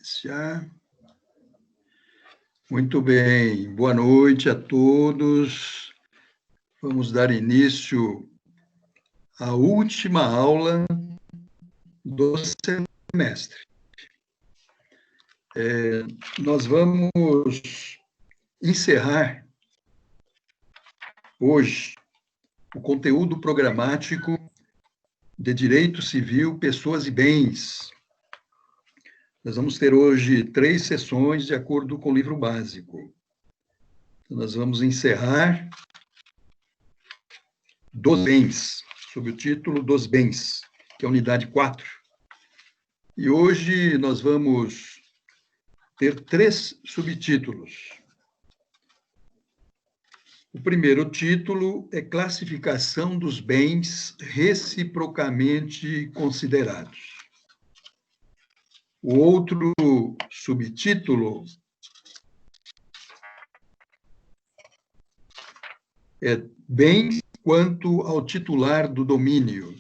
Iniciar. Muito bem, boa noite a todos. Vamos dar início à última aula do semestre. Nós vamos encerrar hoje o conteúdo programático de Direito Civil, Pessoas e Bens. Nós vamos ter hoje 3 sessões de acordo com o livro básico. Então, nós vamos encerrar dos bens, sob o título dos bens, que é a unidade 4. E hoje nós vamos ter 3 subtítulos. O primeiro título é Classificação dos bens reciprocamente considerados. O outro subtítulo é Bens quanto ao titular do domínio.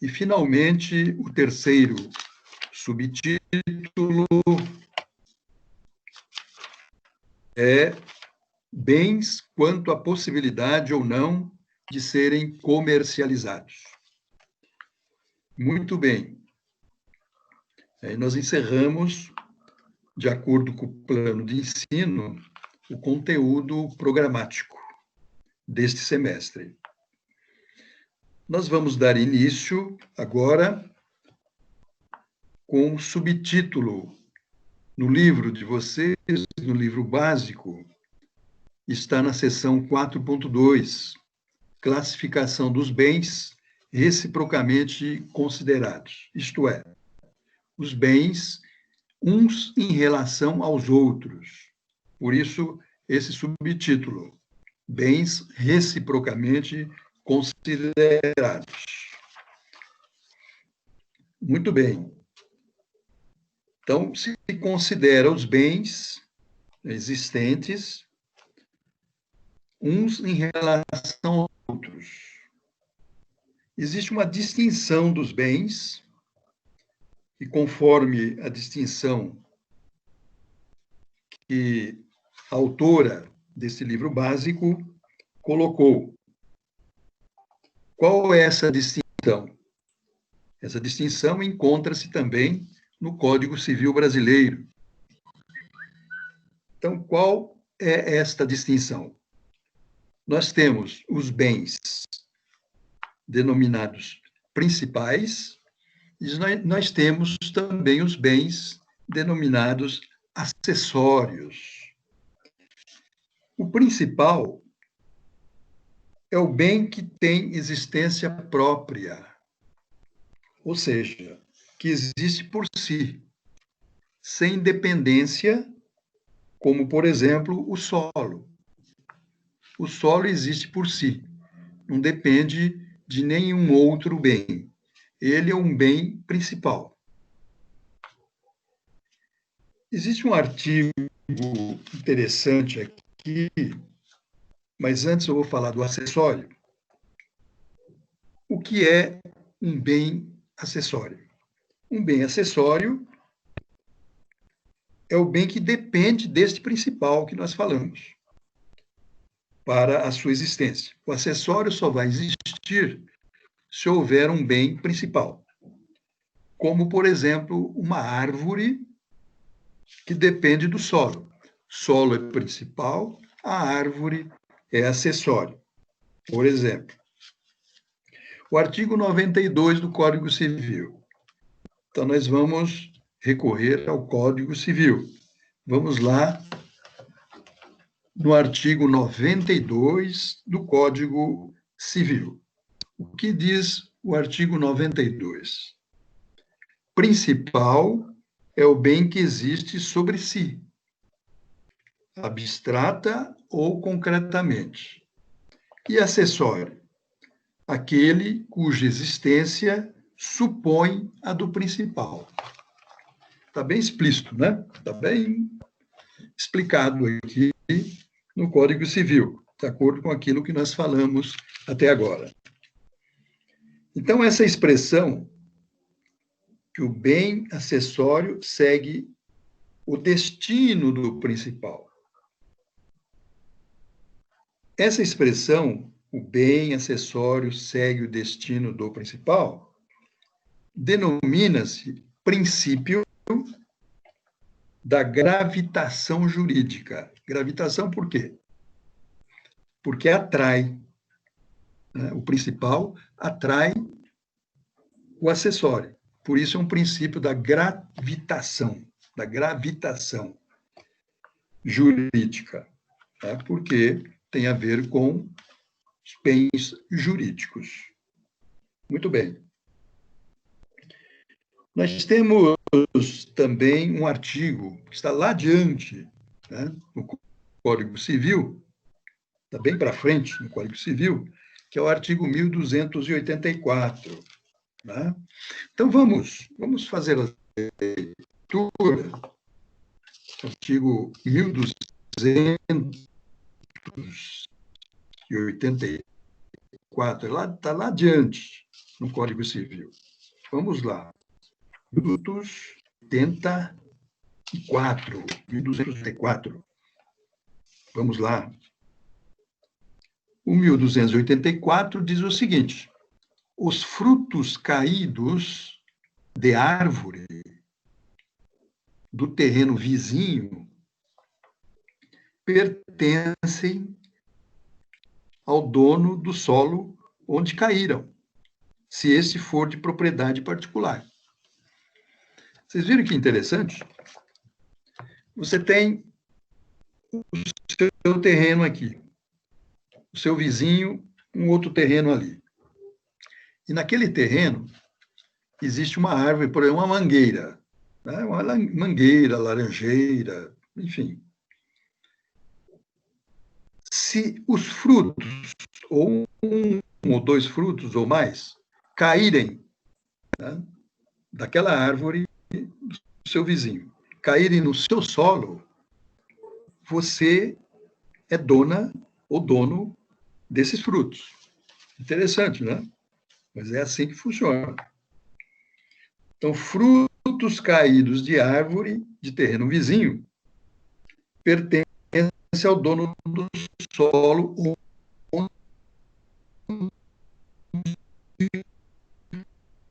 E, finalmente, o terceiro subtítulo é Bens quanto à possibilidade ou não de serem comercializados. Muito bem. Aí nós encerramos, de acordo com o plano de ensino, o conteúdo programático deste semestre. Nós vamos dar início agora com o subtítulo no livro de vocês, no livro básico, está na seção 4.2, Classificação dos bens reciprocamente considerados, isto é, os bens uns em relação aos outros. Por isso, esse subtítulo, bens reciprocamente considerados. Muito bem. Então, se considera os bens existentes uns em relação aos outros. Existe uma distinção dos bens, e conforme a distinção que a autora desse livro básico colocou. Qual é essa distinção? Essa distinção encontra-se também no Código Civil Brasileiro. Então, qual é esta distinção? Nós temos os bens denominados principais, e nós temos também os bens denominados acessórios. O principal é o bem que tem existência própria, ou seja, que existe por si, sem dependência, como, por exemplo, o solo. O solo existe por si, não depende de nenhum outro bem. Ele é um bem principal. Existe um artigo interessante aqui, mas antes eu vou falar do acessório. O que é um bem acessório? Um bem acessório é o bem que depende deste principal que nós falamos, para a sua existência. O acessório só vai existir se houver um bem principal, como, por exemplo, uma árvore que depende do solo. Solo é principal, a árvore é acessório, por exemplo. O artigo 92 do Código Civil. Então, nós vamos recorrer ao Código Civil. Vamos lá no artigo 92 do Código Civil. O que diz o artigo 92? Principal é o bem que existe sobre si, abstrata ou concretamente. E acessório? Aquele cuja existência supõe a do principal. Está bem explícito, né? Está bem explicado aqui no Código Civil, de acordo com aquilo que nós falamos até agora. Então, essa expressão que o bem acessório segue o destino do principal. Essa expressão, o bem acessório segue o destino do principal, denomina-se princípio da gravitação jurídica. Gravitação por quê? Porque atrai, né? O principal atrai o acessório. Por isso é um princípio da gravitação jurídica, tá? Porque tem a ver com os bens jurídicos. Muito bem. Nós temos também um artigo que está lá adiante, né, no Código Civil, está bem para frente no Código Civil, que é o artigo 1284. Né? Então, vamos fazer a leitura do artigo 1284, está lá adiante no Código Civil. Vamos lá. 1284. Vamos lá. O 1284 diz o seguinte: os frutos caídos de árvore do terreno vizinho pertencem ao dono do solo onde caíram, se esse for de propriedade particular. Vocês viram que interessante? Você tem o seu terreno aqui, o seu vizinho, um outro terreno ali. E naquele terreno existe uma árvore, por exemplo, uma mangueira, né? Uma mangueira, laranjeira, enfim. Se os frutos, ou um ou dois frutos ou mais, caírem, né, daquela árvore do seu vizinho, caírem no seu solo, você é dona ou dono desses frutos. Interessante, né? Mas é assim que funciona. Então, frutos caídos de árvore de terreno vizinho pertencem ao dono do solo onde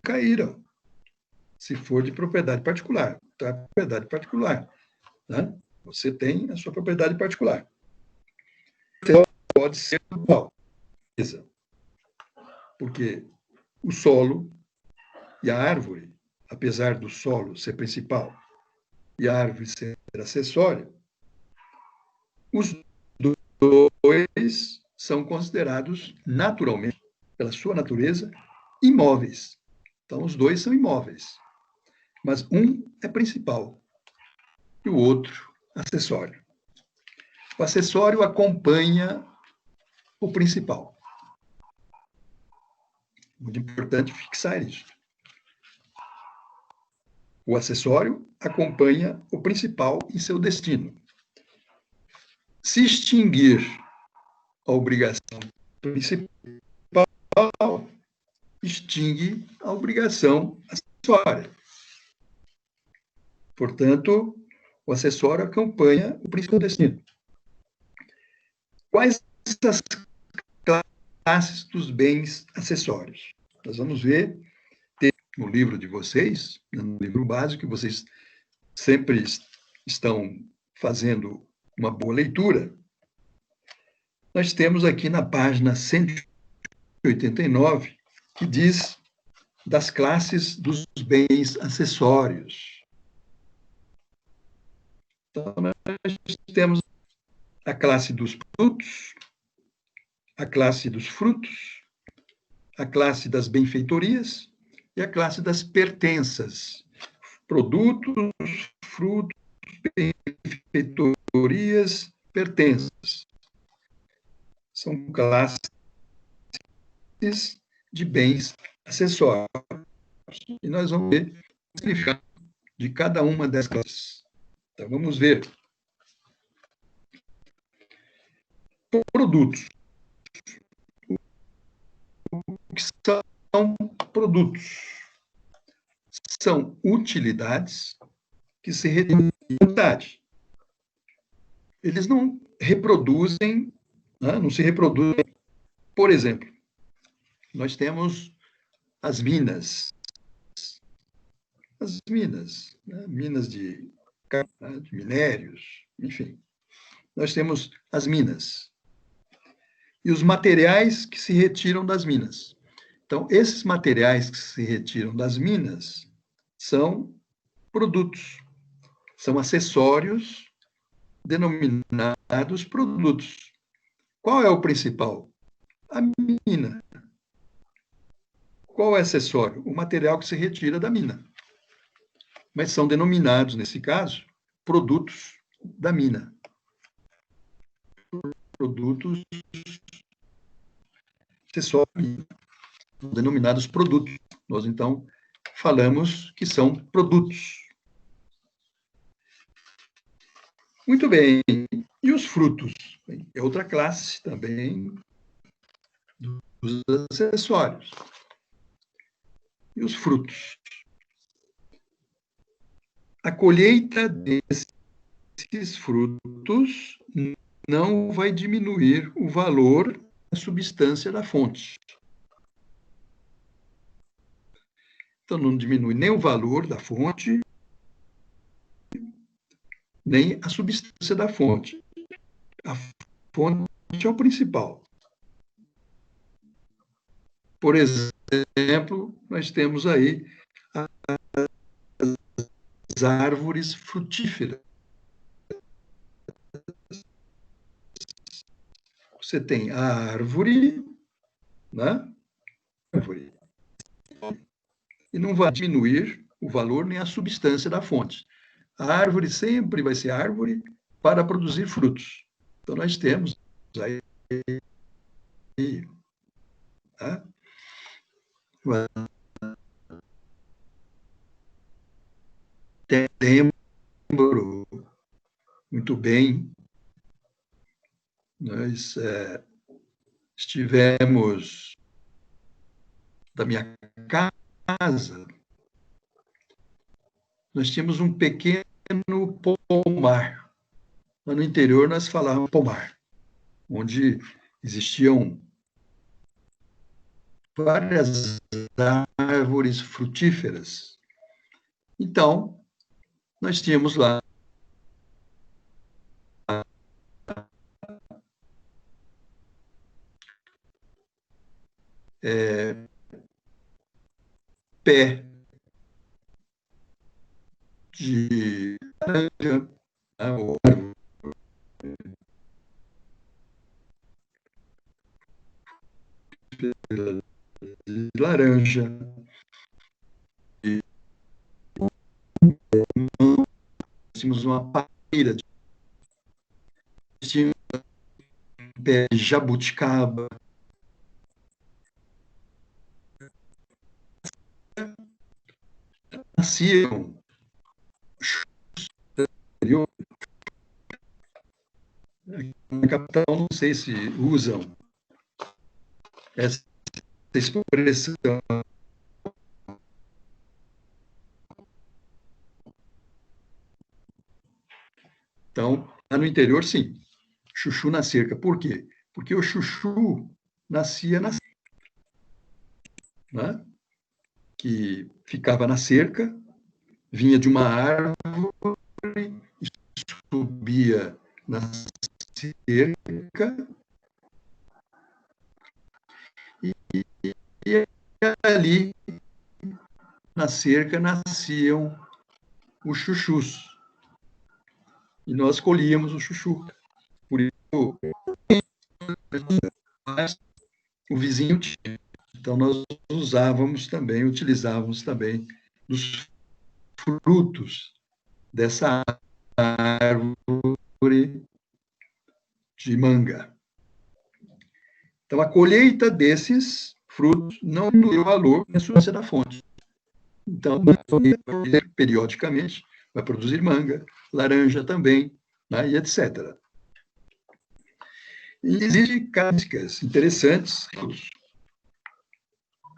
caíram, se for de propriedade particular. Então, é propriedade particular. Né? Você tem a sua propriedade particular. Você pode ser igual, porque o solo e a árvore, apesar do solo ser principal e a árvore ser acessória, os dois são considerados naturalmente, pela sua natureza, imóveis. Então, os dois são imóveis. Mas um é principal e o outro acessório. O acessório acompanha o principal. Muito importante fixar isso. O acessório acompanha o principal em seu destino. Se extinguir a obrigação principal, extingue a obrigação acessória. Portanto, o acessório acompanha o principal destino. Quais as classes dos bens acessórios? Nós vamos ver no livro de vocês, no livro básico, que vocês sempre estão fazendo uma boa leitura. Nós temos aqui na página 189, que diz das classes dos bens acessórios. Então, nós temos a classe dos produtos, a classe dos frutos, a classe das benfeitorias e a classe das pertenças. Produtos, frutos, benfeitorias, pertenças. São classes de bens acessórios. E nós vamos ver o significado de cada uma dessas classes. Então, vamos ver. Produtos. O que são produtos? são utilidades que se retêm em quantidade. Eles não reproduzem, né? Não se reproduzem. Por exemplo, nós temos as minas. As minas, né? Minas de minérios, enfim. Nós temos as minas e os materiais que se retiram das minas. Então, esses materiais que se retiram das minas são produtos, são acessórios denominados produtos. Qual é o principal? A mina. Qual é o acessório? O material que se retira da mina. Mas são denominados, nesse caso, produtos da mina. Produtos acessórios, denominados produtos. Nós, então, falamos que são produtos. Muito bem. E os frutos? É outra classe também dos acessórios. E os frutos? A colheita desses frutos não vai diminuir o valor da substância da fonte. Então, não diminui nem o valor da fonte, nem a substância da fonte. A fonte é o principal. Por exemplo, nós temos aí as árvores frutíferas. Você tem a árvore, né? Árvore. E não vai diminuir o valor nem a substância da fonte. A árvore sempre vai ser árvore para produzir frutos. Então, nós temos aí, tá? Lembro muito bem, nós estivemos da minha casa, nós tínhamos um pequeno pomar. Lá no interior nós falávamos pomar, onde existiam várias árvores frutíferas. Então, nós tínhamos lá pé de laranja, de laranja, e tínhamos uma pareira de pé de jabuticaba, nasciam na capital, não sei se usam essa expressão. Então, lá no interior, sim. Chuchu na cerca. Por quê? Porque o chuchu nascia na cerca, né? Que ficava na cerca, vinha de uma árvore, subia na cerca e ali na cerca nasciam os chuchus. E nós colhíamos o chuchu. Por isso, o vizinho tinha. Então, nós utilizávamos também os frutos dessa árvore de manga. Então, a colheita desses frutos não diminui o valor da substância da fonte. Então, periodicamente, vai produzir manga, laranja também, né, e etc. E existem características interessantes.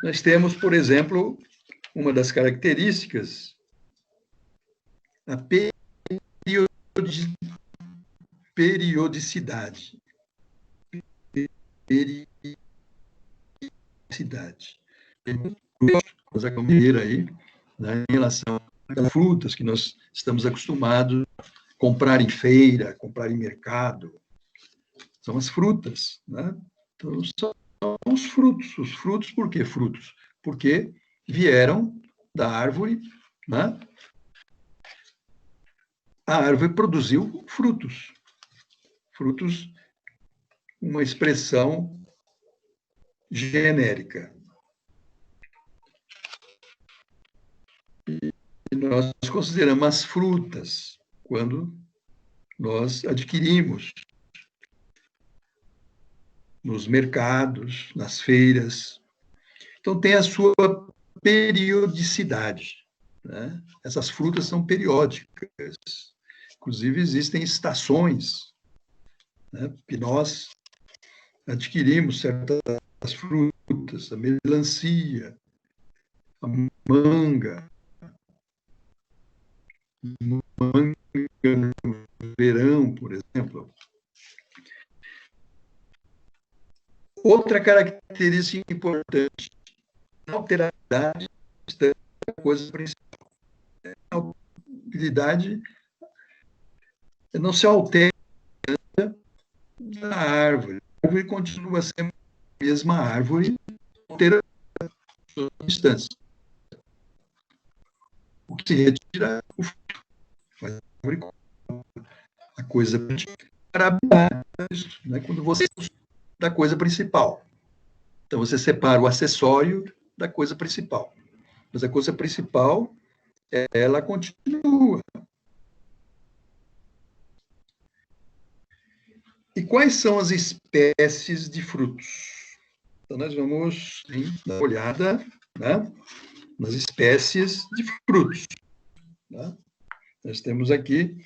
Nós temos, por exemplo, uma das características, a periodicidade. Periodicidade. Nós acompanhamos aí, né, em relação às frutas que nós estamos acostumados a comprar em feira, comprar em mercado. São as frutas, né? Então, são os frutos. Os frutos, por que frutos? Porque vieram da árvore, né? A árvore produziu frutos. Frutos, uma expressão genérica. E nós consideramos as frutas quando nós adquirimos nos mercados, nas feiras. Então, tem a sua periodicidade, né? Essas frutas são periódicas. Inclusive, existem estações, né, que nós adquirimos certas frutas, a melancia, a manga no verão, por exemplo. Outra característica importante, a alteridade da coisa principal. A alteridade não se altera na árvore. A árvore continua sendo a mesma árvore, altera a distância. O que se retira é o fruto. A coisa para isso, né? Quando você da coisa principal. Então você separa o acessório da coisa principal. Mas a coisa principal, ela continua. E quais são as espécies de frutos? Então nós vamos dar uma olhada, né, nas espécies de frutos. Né? Nós temos aqui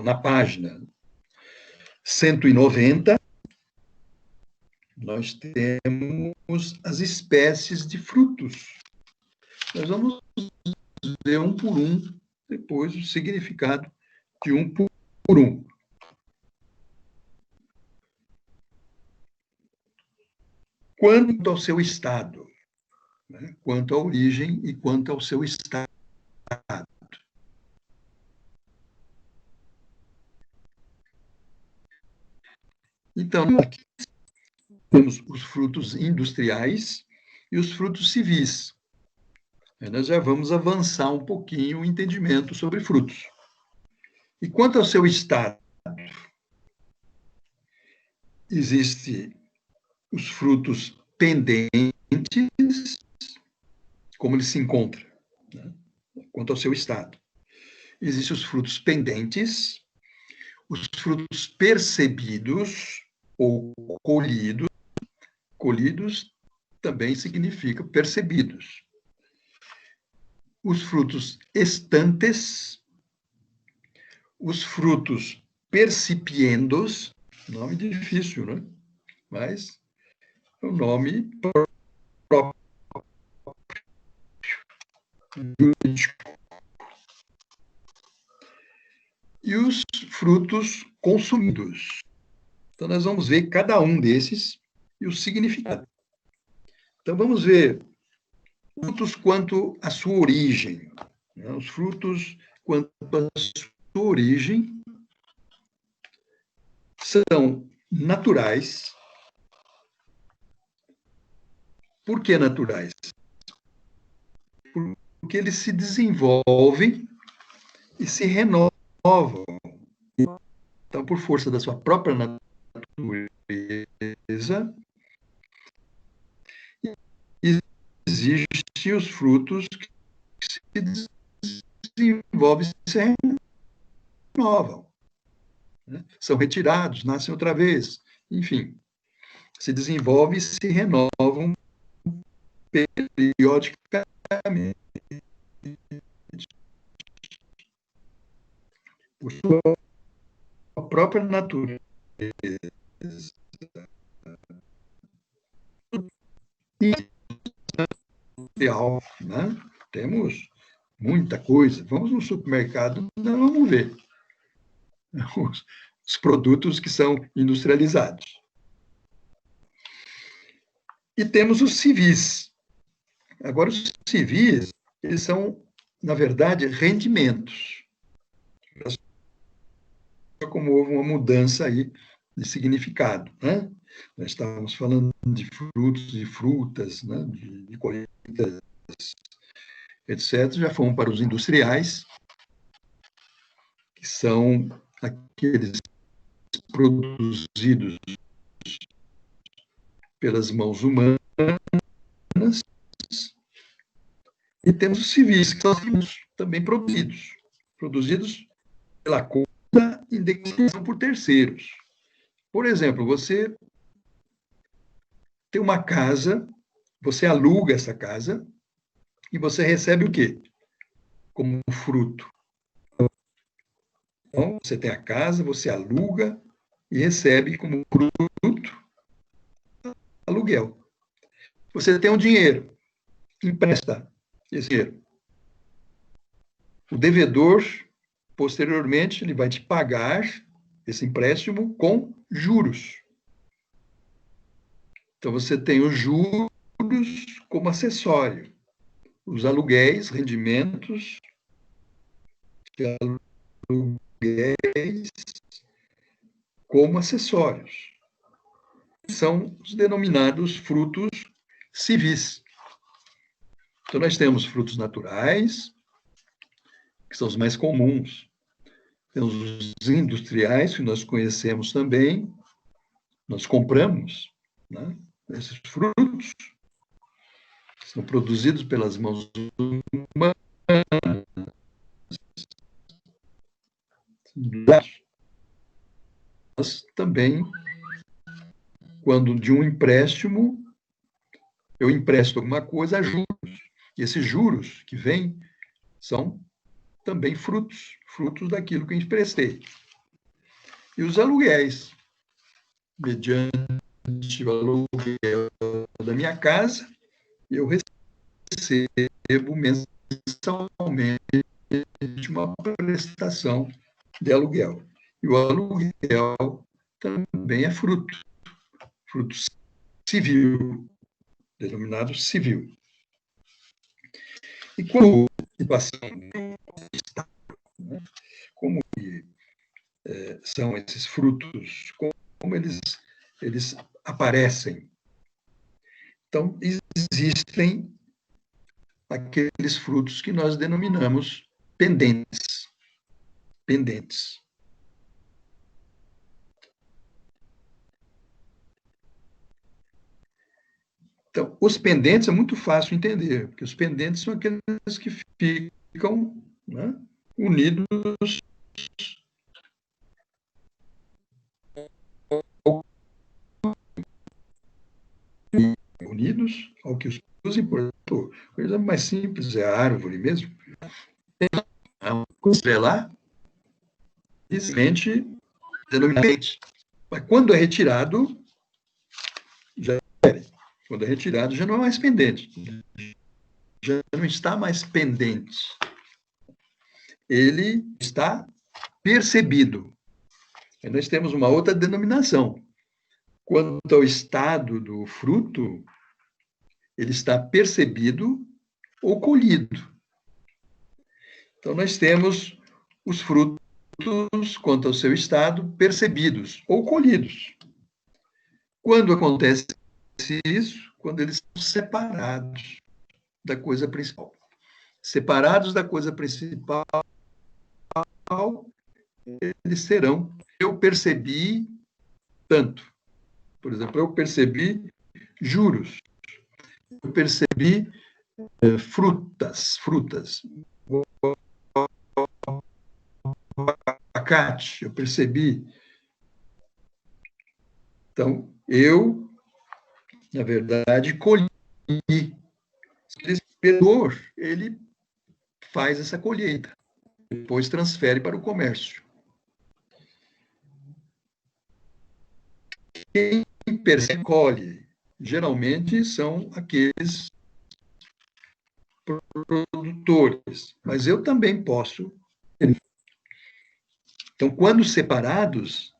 na página 190, nós temos as espécies de frutos. Nós vamos ver um por um, depois o significado de um por um. Quanto ao seu estado, né? Quanto à origem e quanto ao seu estado. Então, aqui temos os frutos industriais e os frutos civis. Nós já vamos avançar um pouquinho o entendimento sobre frutos. E quanto ao seu estado, existem os frutos pendentes, como ele se encontra, né? Quanto ao seu estado. Existem os frutos pendentes, os frutos percebidos ou colhidos. Colhidos também significa percebidos. Os frutos estantes, os frutos percipiendos, nome difícil, né? Mas é um nome próprio. E os frutos consumidos. Então, nós vamos ver cada um desses e o significado. Então, vamos ver frutos quanto à sua origem. Né? Os frutos quanto à sua origem são naturais. Por que naturais? Porque eles se desenvolvem e se renovam. Então, por força da sua própria natureza, existem os frutos que se desenvolvem e se renovam. Né? São retirados, nascem outra vez. Enfim, se desenvolvem e se renovam periodicamente. Por sua própria natureza. industrial, né? Temos muita coisa. Vamos no supermercado, não vamos ver os produtos que são industrializados. E temos os civis. Agora, os civis, eles são, na verdade, rendimentos. Como houve uma mudança aí de significado, né? Nós estávamos falando de frutos e frutas, né? de colheitas, etc. Já fomos para os industriais, que são aqueles produzidos pelas mãos humanas, e temos os civis, que são também produzidos pela conta e indenização por terceiros. Por exemplo, você tem uma casa, você aluga essa casa e você recebe o quê? Como fruto. Então, você tem a casa, você aluga e recebe como fruto aluguel. Você tem um dinheiro, empresta esse dinheiro. O devedor, posteriormente, ele vai te pagar esse empréstimo com juros. Então, você tem os juros como acessório. Os aluguéis, rendimentos de aluguéis como acessórios. São os denominados frutos civis. Então, nós temos frutos naturais, que são os mais comuns. Temos os industriais, que nós conhecemos também, nós compramos, né? Esses frutos são produzidos pelas mãos humanas. Mas também, quando de um empréstimo, eu empresto alguma coisa a juros. E esses juros que vêm são também frutos daquilo que eu emprestei. E os aluguéis, mediante o aluguel da minha casa, eu recebo mensalmente uma prestação de aluguel. E o aluguel também é fruto civil, denominado civil. E quando como são esses frutos, como eles aparecem. Então, existem aqueles frutos que nós denominamos pendentes. Pendentes. Então, os pendentes é muito fácil entender, porque os pendentes são aqueles que ficam, né, unidos ao que os importou. A coisa mais simples é a árvore mesmo. Estrelar, simplesmente denominadamente. Mas quando é retirado, quando é retirado, já não é mais pendente. Já não está mais pendente. Ele está percebido. E nós temos uma outra denominação. Quanto ao estado do fruto, ele está percebido ou colhido. Então, nós temos os frutos, quanto ao seu estado, percebidos ou colhidos. Quando acontece isso? Quando eles são separados da coisa principal. Separados da coisa principal, eles serão. Eu percebi tanto. Por exemplo, eu percebi juros. Eu percebi frutas. Abacate, eu percebi. Então, eu, na verdade, colhi. O vendedor, ele faz essa colheita, depois transfere para o comércio. Quem percebe, colhe, geralmente são aqueles produtores, mas eu também posso. Então, quando separados,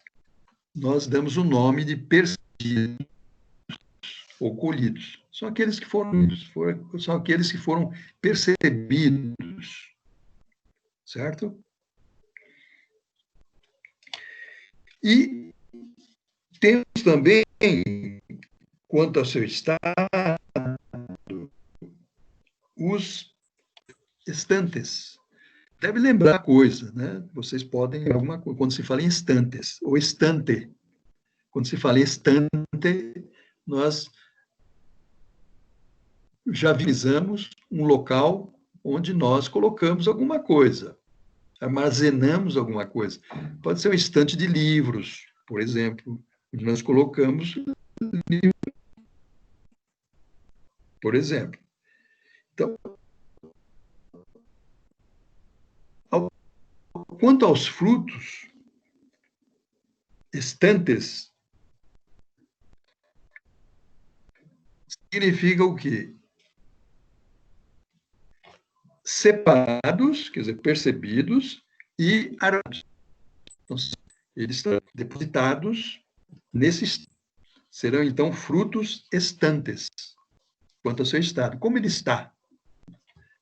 nós damos o nome de percebidos ou colhidos. São aqueles que são aqueles que foram percebidos, certo? E temos também, quanto ao seu estado, os estantes. Deve lembrar a coisa, né? Vocês podem, alguma coisa, quando se fala em estantes, ou estante. Quando se fala em estante, nós já visamos um local onde nós colocamos alguma coisa, armazenamos alguma coisa. Pode ser um estante de livros, por exemplo, onde nós colocamos livros, por exemplo. Então, quanto aos frutos, estantes significa o quê? Separados, quer dizer, percebidos e armados. Então, eles estão depositados nesses, serão então frutos estantes, quanto ao seu estado. Como ele está?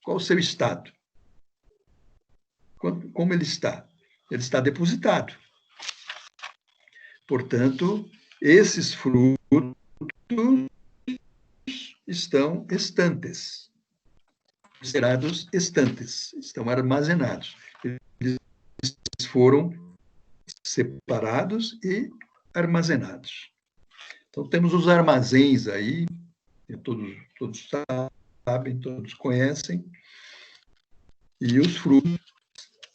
Qual o seu estado? Como ele está? Ele está depositado. Portanto, esses frutos estão estantes, considerados estantes, estão armazenados. Eles foram separados e armazenados. Então, temos os armazéns aí, todos sabem, todos conhecem, e os frutos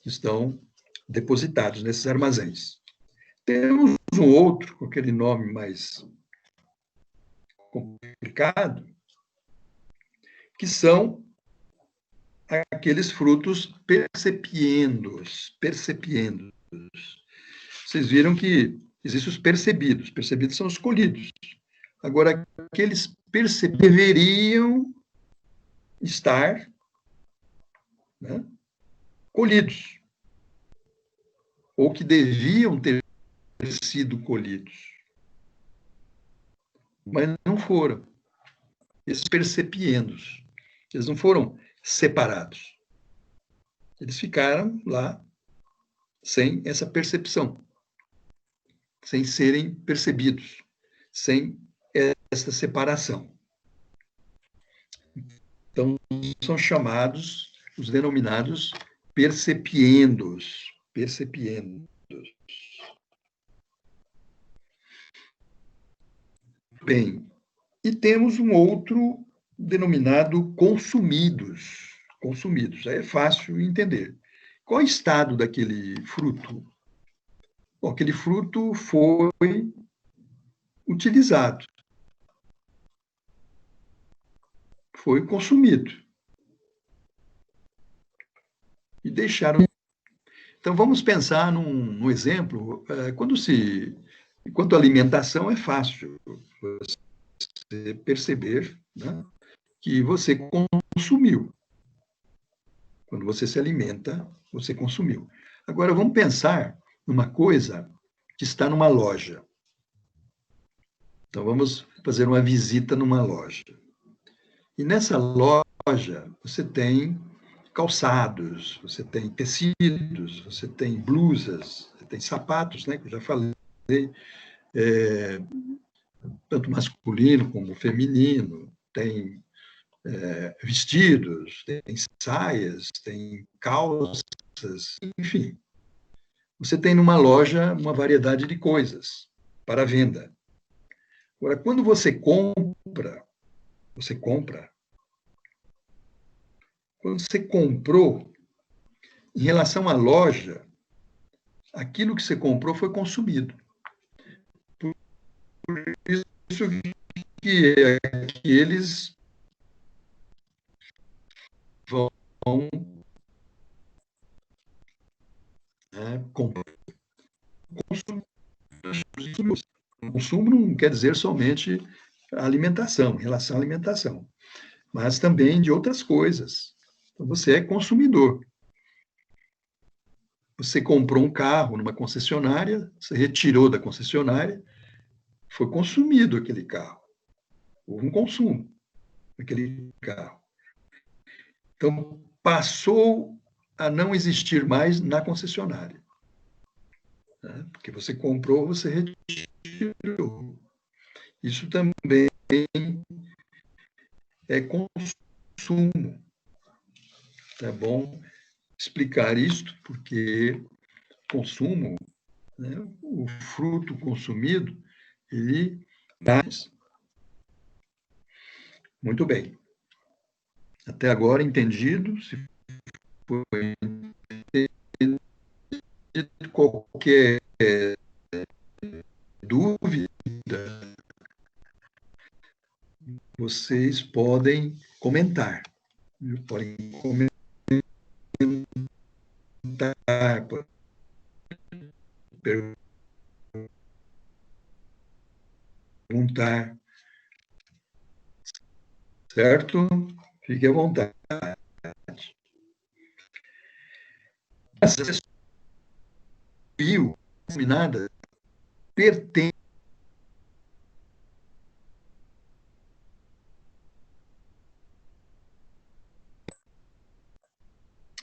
estão depositados nesses armazéns. Temos um outro, com aquele nome mais complicado, que são aqueles frutos percepiendos. Vocês viram que existem os percebidos. Percebidos são os colhidos. Agora, aqueles percebidos deveriam estar, né, colhidos, ou que deviam ter sido colhidos, mas não foram. Esses percepiendos, eles não foram separados. Eles ficaram lá sem essa percepção, sem serem percebidos, sem essa separação. Então, são chamados, os denominados percepiendos. Bem, e temos um outro denominado consumidos. Consumidos, aí é fácil entender. Qual é o estado daquele fruto? Bom, aquele fruto foi utilizado, foi consumido. E deixaram. Então, vamos pensar num exemplo. Quanto à alimentação, é fácil você perceber, né, que você consumiu. Quando você se alimenta, você consumiu. Agora, vamos pensar numa coisa que está numa loja. Então, vamos fazer uma visita numa loja. E nessa loja, você tem calçados, você tem tecidos, você tem blusas, você tem sapatos, né, que eu já falei, tanto masculino como feminino, tem vestidos, tem saias, tem calças, enfim. Você tem numa loja uma variedade de coisas para venda. Agora, quando você compra, quando você comprou, em relação à loja, aquilo que você comprou foi consumido. Por isso que eles vão, né, comprar. Consumo não quer dizer somente a alimentação, em relação à alimentação. mas também de outras coisas. Então, você é consumidor. Você comprou um carro numa concessionária, você retirou da concessionária, foi consumido aquele carro. Houve um consumo daquele carro. Então, passou a não existir mais na concessionária. Né? Porque você comprou, você retirou. Isso também é consumo. É bom explicar isto, porque consumo, né, o fruto consumido, ele traz. Muito bem. Até agora entendido, se foi entendido, qualquer dúvida, vocês podem comentar. Podem comentar, podem perguntar, certo? Fique à vontade. Essa bio combinada pertence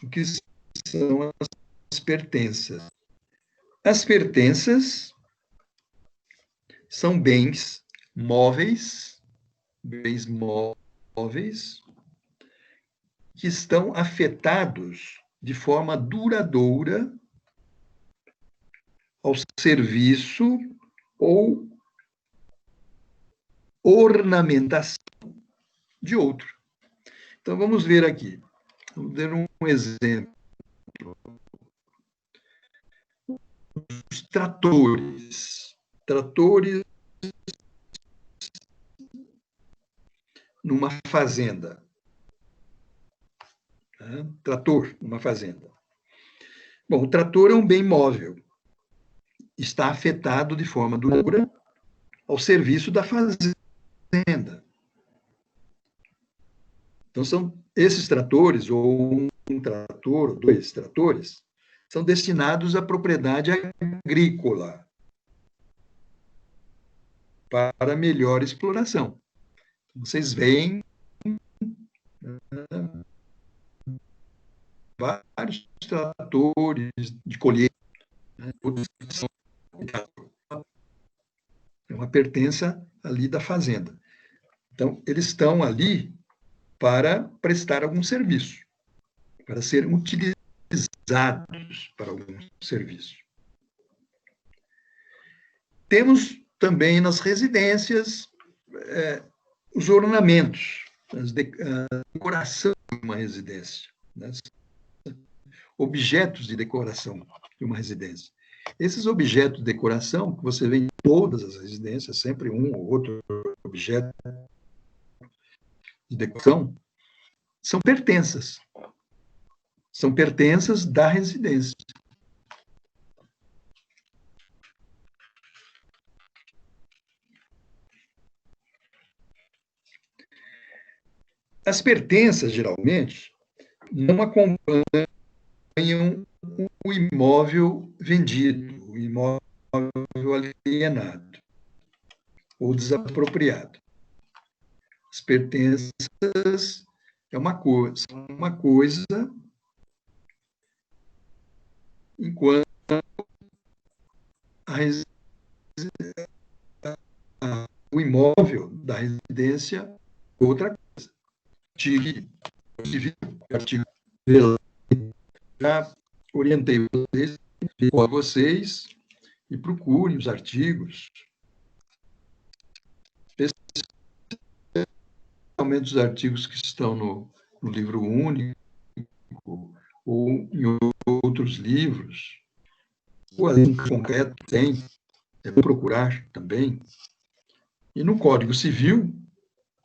o que são as pertenças. As pertenças são bens móveis que estão afetados de forma duradoura ao serviço ou ornamentação de outro. Então, vamos ver aqui. Vamos ver um exemplo. Os tratores. Tratores numa fazenda. Trator numa fazenda. Bom, o trator é um bem móvel. Está afetado de forma duradoura ao serviço da fazenda. Então, são esses tratores, ou um trator, ou 2 tratores, são destinados à propriedade agrícola para melhor exploração. Vocês veem vários tratores de colheita, é uma pertença ali da fazenda. Então, eles estão ali para prestar algum serviço, para serem utilizados para algum serviço. Temos também nas residências os ornamentos, a decoração de uma residência, né? Objetos de decoração de uma residência. Esses objetos de decoração, que você vê em todas as residências, sempre um ou outro objeto de decoração, são pertenças. São pertenças da residência. As pertenças, geralmente, não acompanham o imóvel vendido, o imóvel alienado ou desapropriado. As pertenças é uma coisa enquanto o imóvel da residência é outra coisa. Artigo já orientei vocês e procurem os artigos, especialmente os artigos que estão no livro único ou em outros livros, ou ali em concreto tem, procurar também. E no Código Civil,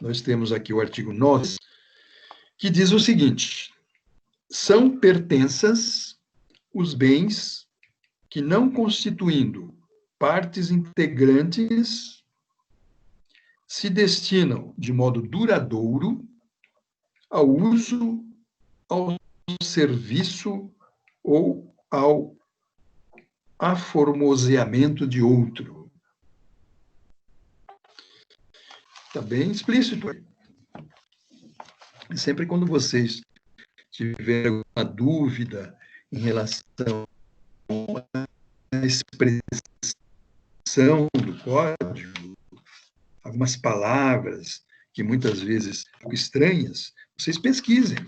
nós temos aqui o artigo 9, que diz o seguinte: são pertenças os bens que, não constituindo partes integrantes, se destinam de modo duradouro ao uso, ao serviço ou ao aformoseamento de outro. Está bem explícito. E sempre quando vocês tiverem alguma dúvida em relação à expressão do código, algumas palavras que muitas vezes são estranhas, vocês pesquisem,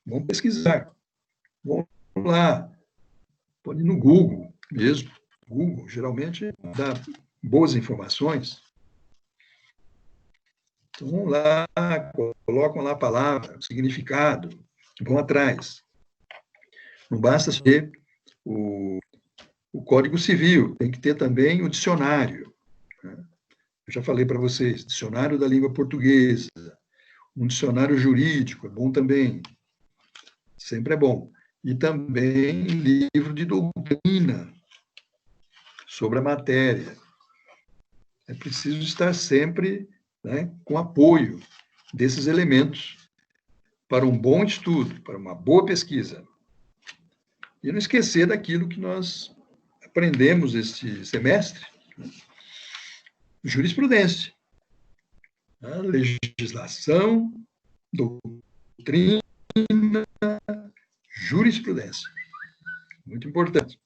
vão pesquisar, vão lá, pode ir no Google mesmo. Google geralmente dá boas informações. Então, vão lá, colocam lá a palavra, o significado, vão atrás. Não basta ser o Código Civil, tem que ter também o dicionário. Né? Eu já falei para vocês, dicionário da língua portuguesa, um dicionário jurídico, é bom também, sempre é bom. E também livro de doutrina sobre a matéria. É preciso estar sempre, né, com apoio desses elementos para um bom estudo, para uma boa pesquisa. E não esquecer daquilo que nós aprendemos este semestre, né? Jurisprudência, né? Legislação, doutrina, jurisprudência. Muito importante.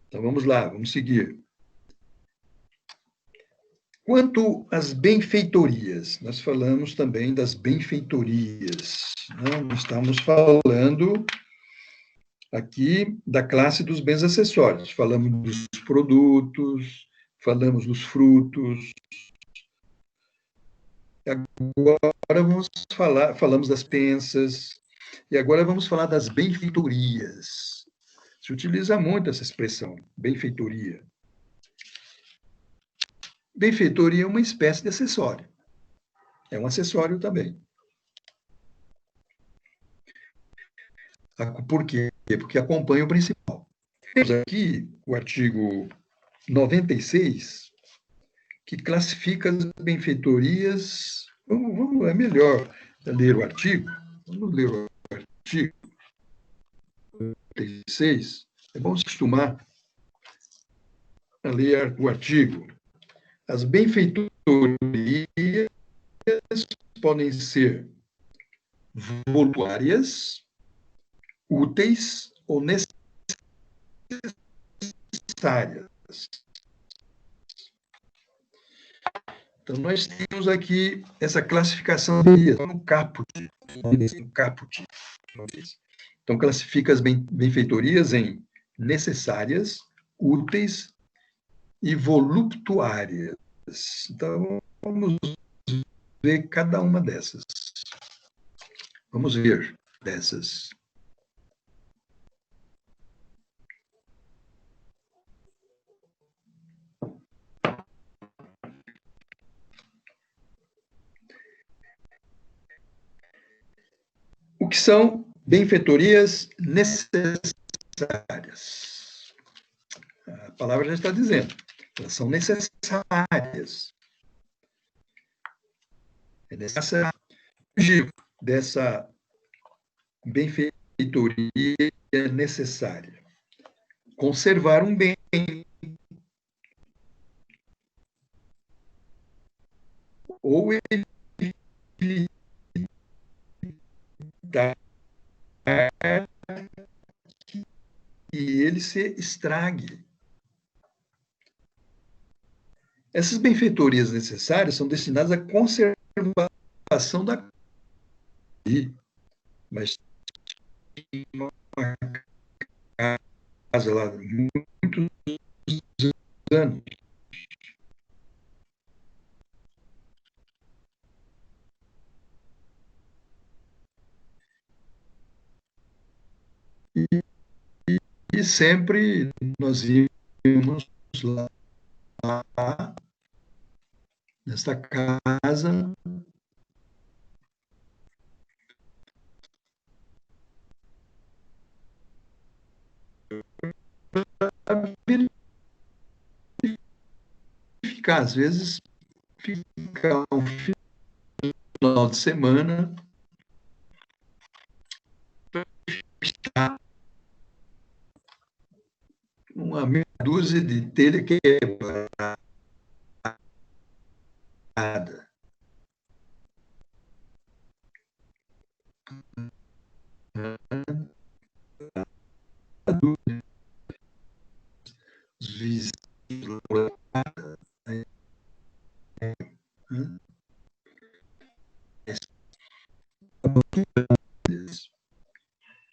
Então vamos lá, vamos seguir. Quanto às benfeitorias, nós falamos também das benfeitorias. Nós estamos falando aqui da classe dos bens acessórios. Falamos dos produtos, falamos dos frutos. Agora falamos das pensas, e agora vamos falar das benfeitorias. Se utiliza muito essa expressão, benfeitoria. Benfeitoria é uma espécie de acessório. É um acessório também. Por quê? Porque acompanha o principal. Temos aqui o artigo 96, que classifica as benfeitorias. É melhor ler o artigo. Vamos ler o artigo 96. É bom se acostumar a ler o artigo. As benfeitorias podem ser voluntárias, úteis ou necessárias. Então, nós temos aqui essa classificação no caput. Então, classifica as benfeitorias em necessárias, úteis e voluptuárias. Então, vamos ver cada uma dessas. Vamos ver dessas. O que são benfeitorias necessárias? A palavra já está dizendo. Elas são necessárias. É necessário dessa benfeitoria necessária. Conservar um bem. Ou evitar que ele se estrague. Essas benfeitorias necessárias são destinadas à conservação da mas uma casa lá muitos anos. E sempre nós íamos lá nesta casa verificar, às vezes ficar um final de semana dúzia de telha quebrada. Os vizinhos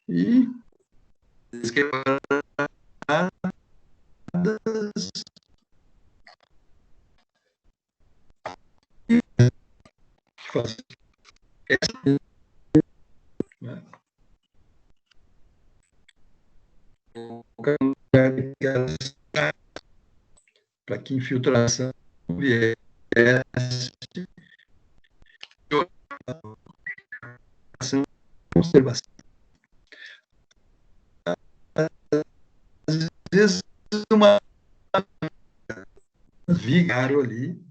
e quebradas para que infiltração viesse conservação. Às vezes, uma vigário ali,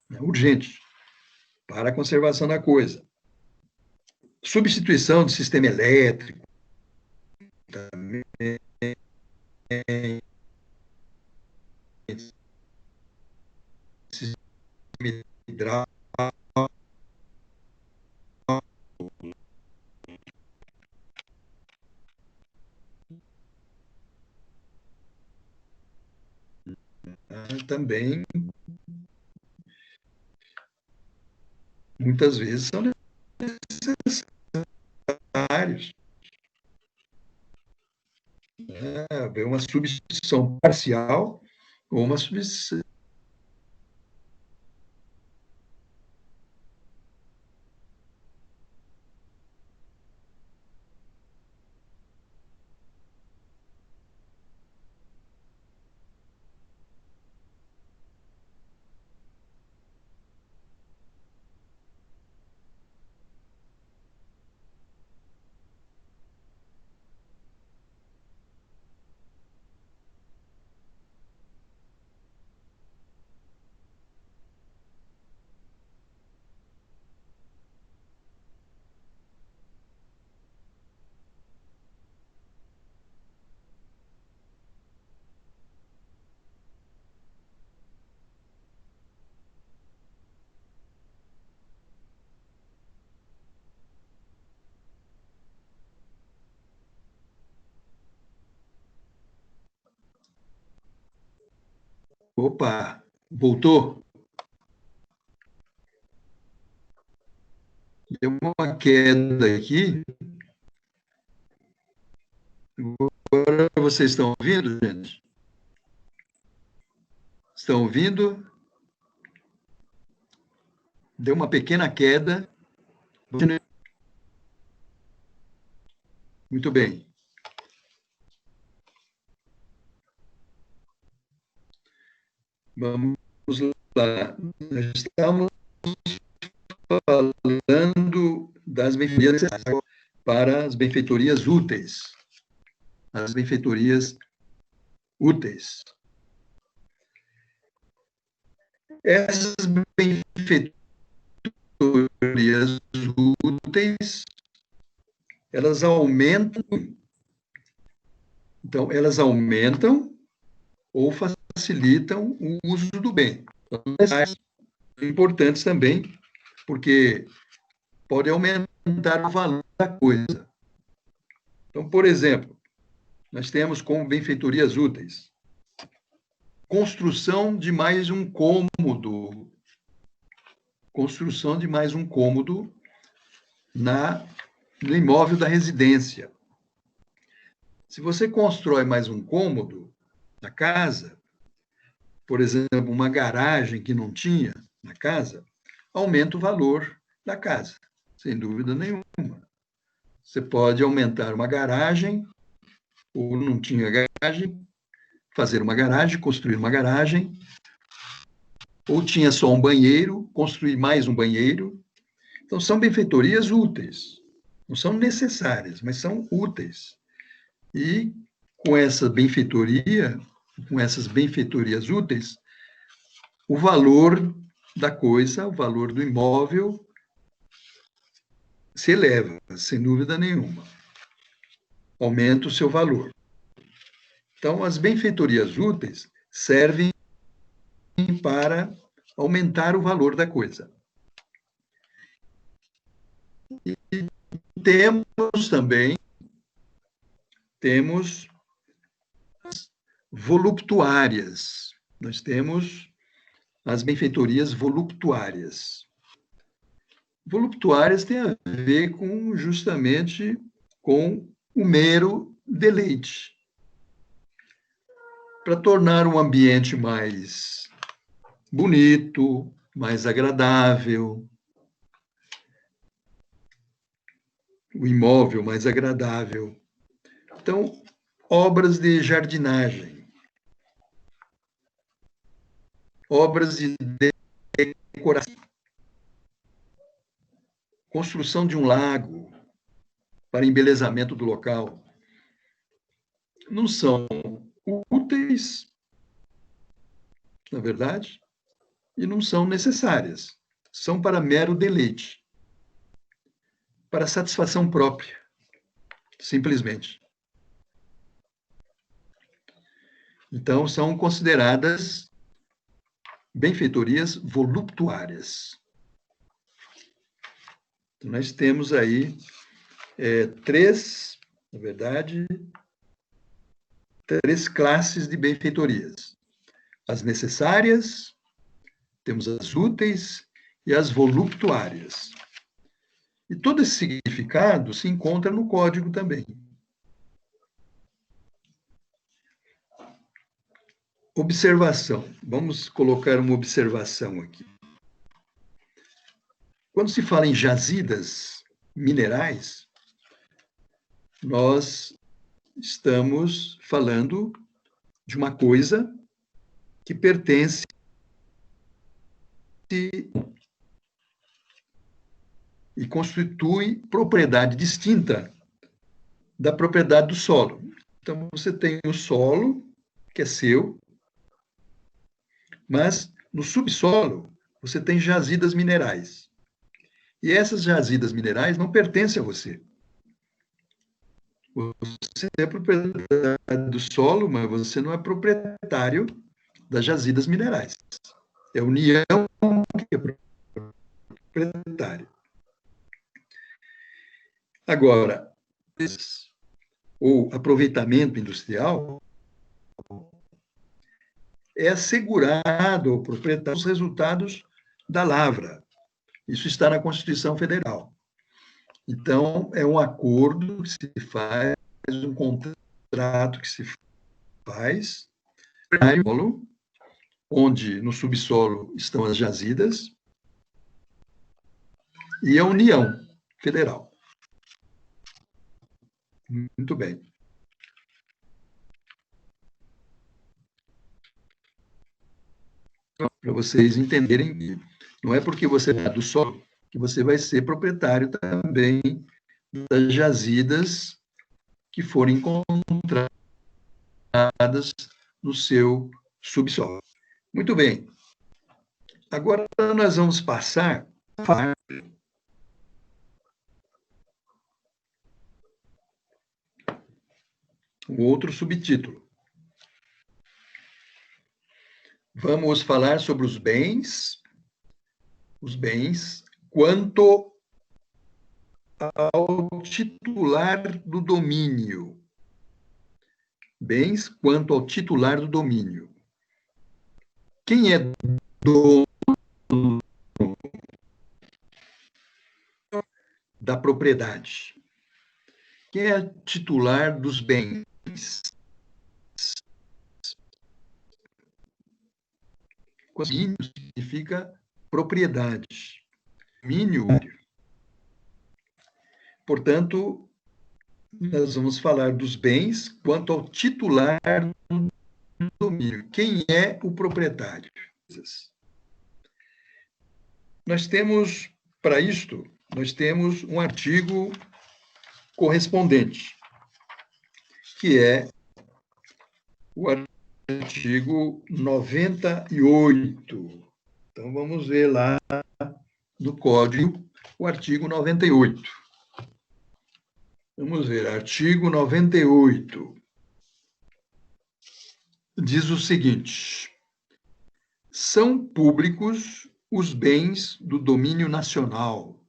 né, urgente, para a conservação da coisa. Substituição do sistema elétrico, também, sistema hidráulico, também, muitas vezes, são necessários. Haver uma substituição parcial ou uma substituição. Opa, voltou? Deu uma queda aqui. Agora vocês estão ouvindo, gente? Estão ouvindo? Deu uma pequena queda. Muito bem. Vamos lá. Nós estamos falando das benfeitorias para as benfeitorias úteis. As benfeitorias úteis. Essas benfeitorias úteis, elas aumentam, então, elas aumentam ou facilitam o uso do bem. Então, importantes também, porque pode aumentar o valor da coisa. Então, por exemplo, nós temos como benfeitorias úteis construção de mais um cômodo. Construção de mais um cômodo no imóvel da residência. Se você constrói mais um cômodo na casa, por exemplo, uma garagem que não tinha na casa, aumenta o valor da casa, sem dúvida nenhuma. Você pode aumentar uma garagem, ou não tinha garagem, fazer uma garagem, construir uma garagem, ou tinha só um banheiro, construir mais um banheiro. Então, são benfeitorias úteis. Não são necessárias, mas são úteis. E com essa benfeitoria, com essas benfeitorias úteis, o valor da coisa, o valor do imóvel se eleva, sem dúvida nenhuma. Aumenta o seu valor. Então, as benfeitorias úteis servem para aumentar o valor da coisa. E temos voluptuárias. Nós temos as benfeitorias voluptuárias. Voluptuárias têm a ver justamente com o mero deleite. Para tornar um ambiente mais bonito, mais agradável, o imóvel mais agradável. Então, obras de jardinagem, obras de decoração, construção de um lago para embelezamento do local, não são úteis, na verdade, e não são necessárias. São para mero deleite, para satisfação própria, simplesmente. Então, são consideradas benfeitorias voluptuárias. Então, nós temos aí na verdade, três classes de benfeitorias. As necessárias, temos as úteis e as voluptuárias. E todo esse significado se encontra no código também. Observação. Vamos colocar uma observação aqui. Quando se fala em jazidas minerais, nós estamos falando de uma coisa que pertence e constitui propriedade distinta da propriedade do solo. Então, você tem o solo, que é seu, mas no subsolo você tem jazidas minerais. E essas jazidas minerais não pertencem a você. Você é proprietário do solo, mas você não é proprietário das jazidas minerais. É a União que é proprietária. Agora, o aproveitamento industrial é assegurado ao proprietário os resultados da lavra. Isso está na Constituição Federal. Então, é um acordo que se faz, um contrato que se faz, onde no subsolo estão as jazidas, e a União Federal. Muito bem. Para vocês entenderem que não é porque você é do solo que você vai ser proprietário também das jazidas que forem encontradas no seu subsolo. Muito bem. Agora nós vamos passar a falar um outro subtítulo. Vamos falar sobre os bens quanto ao titular do domínio. Bens quanto ao titular do domínio. Quem é dono da propriedade? Quem é titular dos bens? Domínio significa propriedade. Domínio. Portanto, nós vamos falar dos bens quanto ao titular do domínio. Quem é o proprietário? Nós temos, para isto, nós temos um artigo correspondente, que é o artigo 98. Então, vamos ver lá no Código o artigo 98. Vamos ver, artigo 98. diz o seguinte: são públicos os bens do domínio nacional,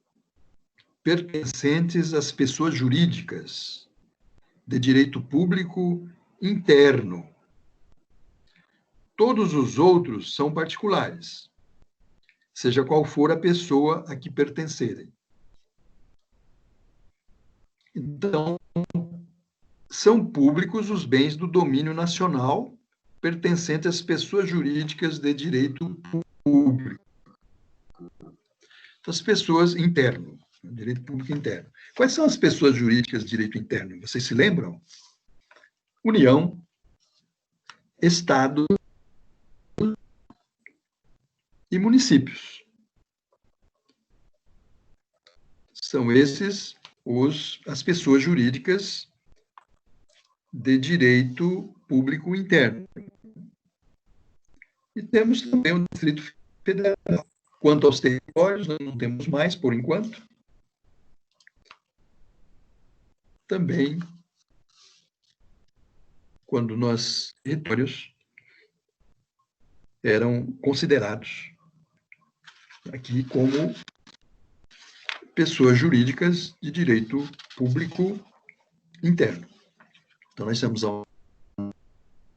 pertencentes às pessoas jurídicas, de direito público interno. Todos os outros são particulares, seja qual for a pessoa a que pertencerem. Então, são públicos os bens do domínio nacional, pertencentes às pessoas jurídicas de direito público. As pessoas interno, direito público interno. Quais são as pessoas jurídicas de direito interno? Vocês se lembram? União, Estado e municípios. São esses as pessoas jurídicas de direito público interno. E temos também o Distrito Federal. Quanto aos territórios, nós não temos mais, por enquanto. Também, quando territórios eram considerados aqui como pessoas jurídicas de direito público interno. Então, nós temos a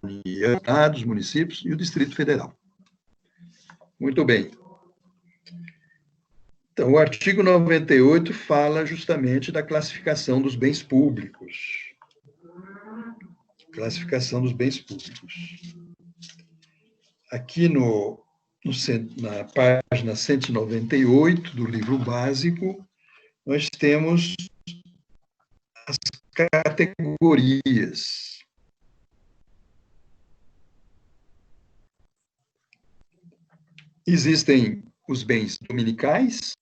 União, Estados, municípios e o Distrito Federal. Muito bem. Então, o artigo 98 fala justamente da classificação dos bens públicos. Classificação dos bens públicos. Aqui na página 198 do livro básico, nós temos as categorias. Existem os bens dominicais,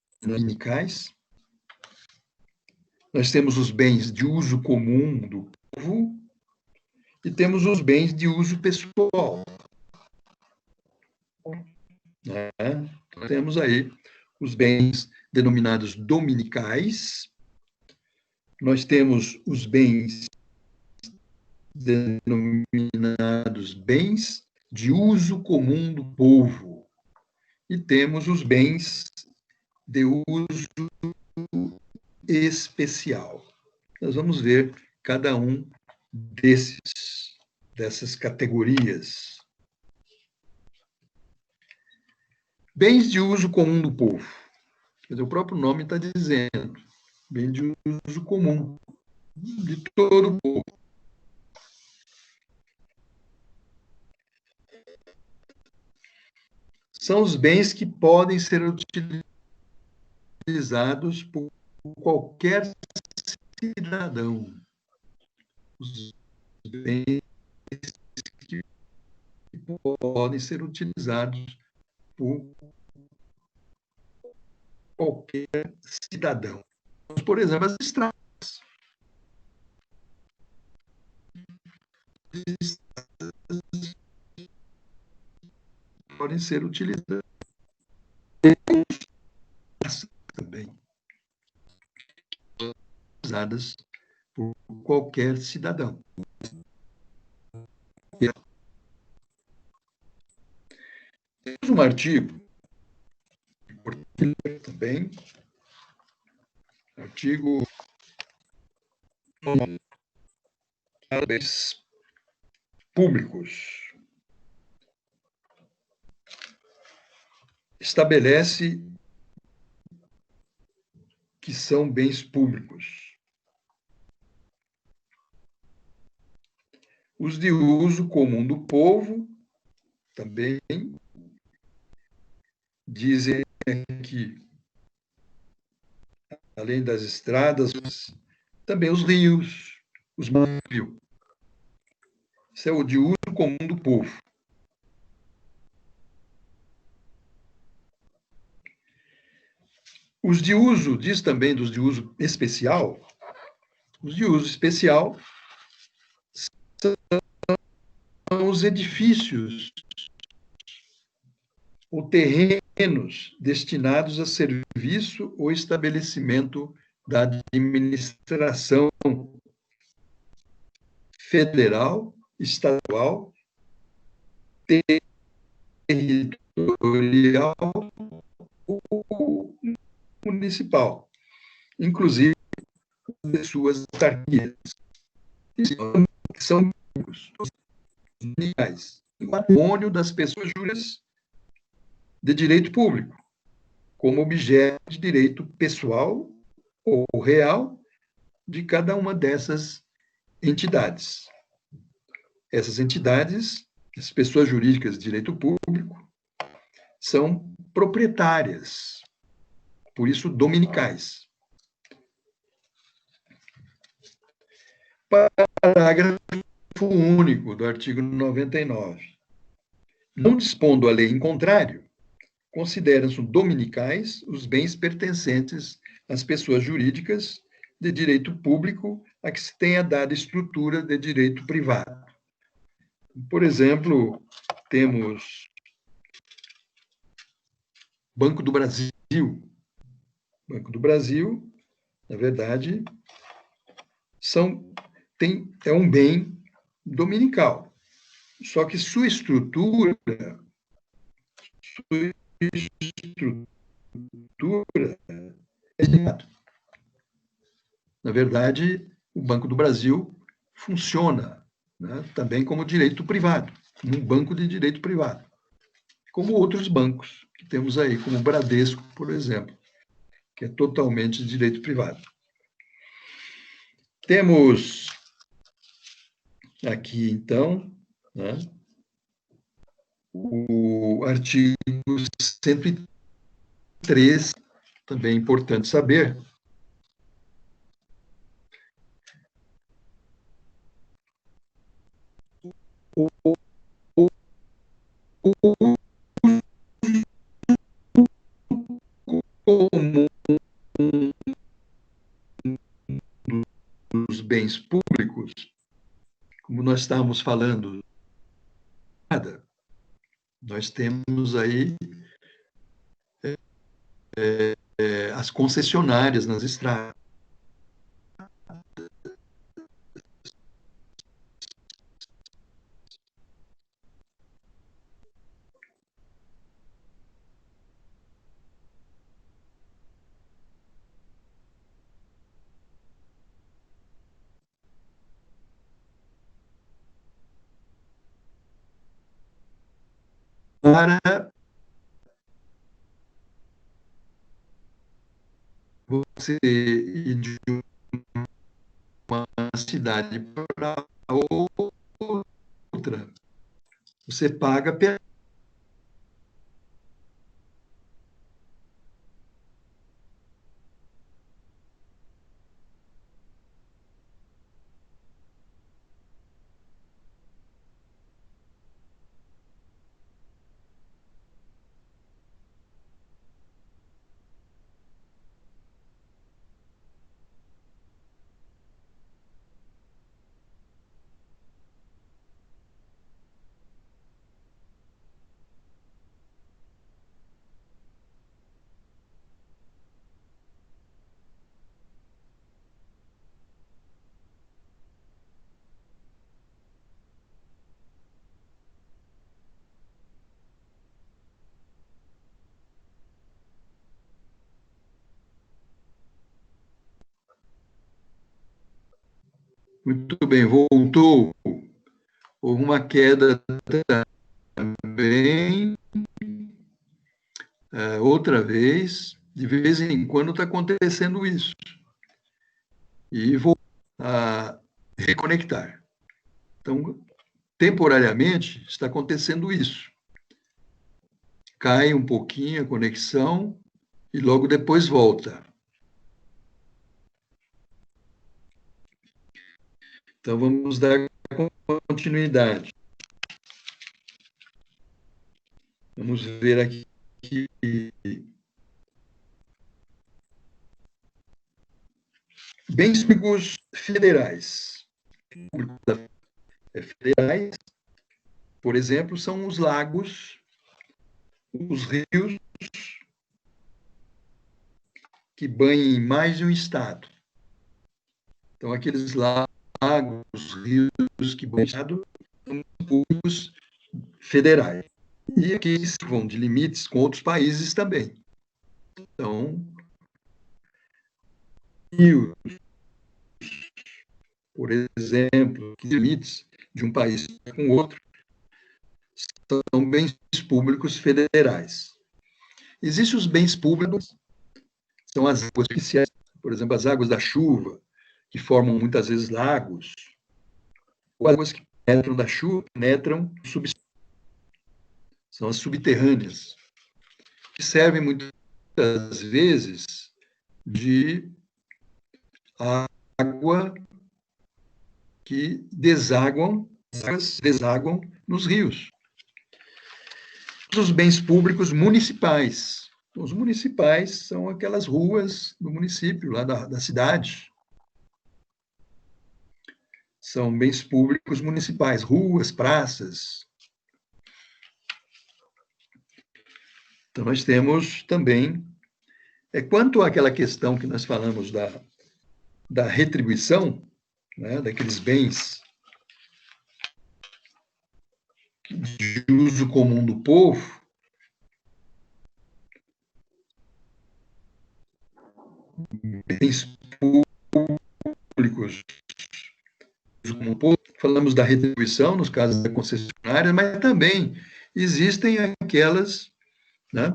nós temos os bens de uso comum do povo e temos os bens de uso pessoal. Nós temos aí os bens denominados dominicais, nós temos os bens denominados bens de uso comum do povo e temos os bens de uso especial. Nós vamos ver cada um dessas categorias. Bens de uso comum do povo. Quer dizer, o próprio nome está dizendo. Bem de uso comum de todo o povo. São os bens que podem ser utilizados por qualquer cidadão. Os bens que podem ser utilizados por qualquer cidadão. Por exemplo, as estradas. Podem ser utilizadas também. Utilizadas por qualquer cidadão. Temos um artigo, também, artigo públicos. Estabelece que são bens públicos. Os de uso comum do povo também dizem que, além das estradas, também os rios, os rios. Isso é o de uso comum do povo. Os de uso, diz também dos de uso especial, os de uso especial são os edifícios ou terrenos destinados a serviço ou estabelecimento da administração federal, estadual territorial ou municipal, inclusive de suas autarquias, que são legais, o patrimônio das pessoas jurídicas de direito público, como objeto de direito pessoal ou real de cada uma dessas entidades. Essas entidades, as pessoas jurídicas de direito público, são proprietárias, por isso dominicais. Parágrafo único do artigo 99. Não dispondo a lei em contrário, consideram-se dominicais os bens pertencentes às pessoas jurídicas de direito público a que se tenha dado estrutura de direito privado. Por exemplo, temos Banco do Brasil. Banco do Brasil, na verdade, é um bem dominical. Só que sua estrutura é de... Na verdade, o Banco do Brasil funciona, né, também como direito privado, como um banco de direito privado, como outros bancos que temos aí, como o Bradesco, por exemplo, que é totalmente de direito privado. Temos aqui, então, né, o artigo 103, também é importante saber, comum dos bens públicos, como nós estávamos falando, nós temos aí as concessionárias nas estradas. Para você ir de uma cidade para outra, você paga pela... Muito bem, voltou. Houve uma queda também, outra vez, de vez em quando está acontecendo isso. E vou reconectar. Então, temporariamente, está acontecendo isso. Cai um pouquinho a conexão e logo depois volta. Então, vamos dar continuidade. Vamos ver aqui. Bens públicos federais. Federais, por exemplo, são os lagos, os rios que banhem mais de um estado. Então, aqueles lagos, rios que banham o estado são públicos federais. E aqui vão de limites com outros países também. Então, por exemplo, limites de um país com outro são bens públicos federais. Existem os bens públicos, são as águas artificiais, por exemplo, as águas da chuva, que formam muitas vezes lagos, ou as águas que penetram da chuva, penetram no subsolo. São as subterrâneas, que servem muitas vezes de água que desaguam nos rios. Os bens públicos municipais. Os municipais são aquelas ruas do município, lá da cidade. São bens públicos municipais, ruas, praças. Então, nós temos também, quanto àquela questão que nós falamos da retribuição, né, daqueles bens de uso comum do povo, bens públicos de uso comum do povo, falamos da retribuição, nos casos da concessionária, mas também existem aquelas, né,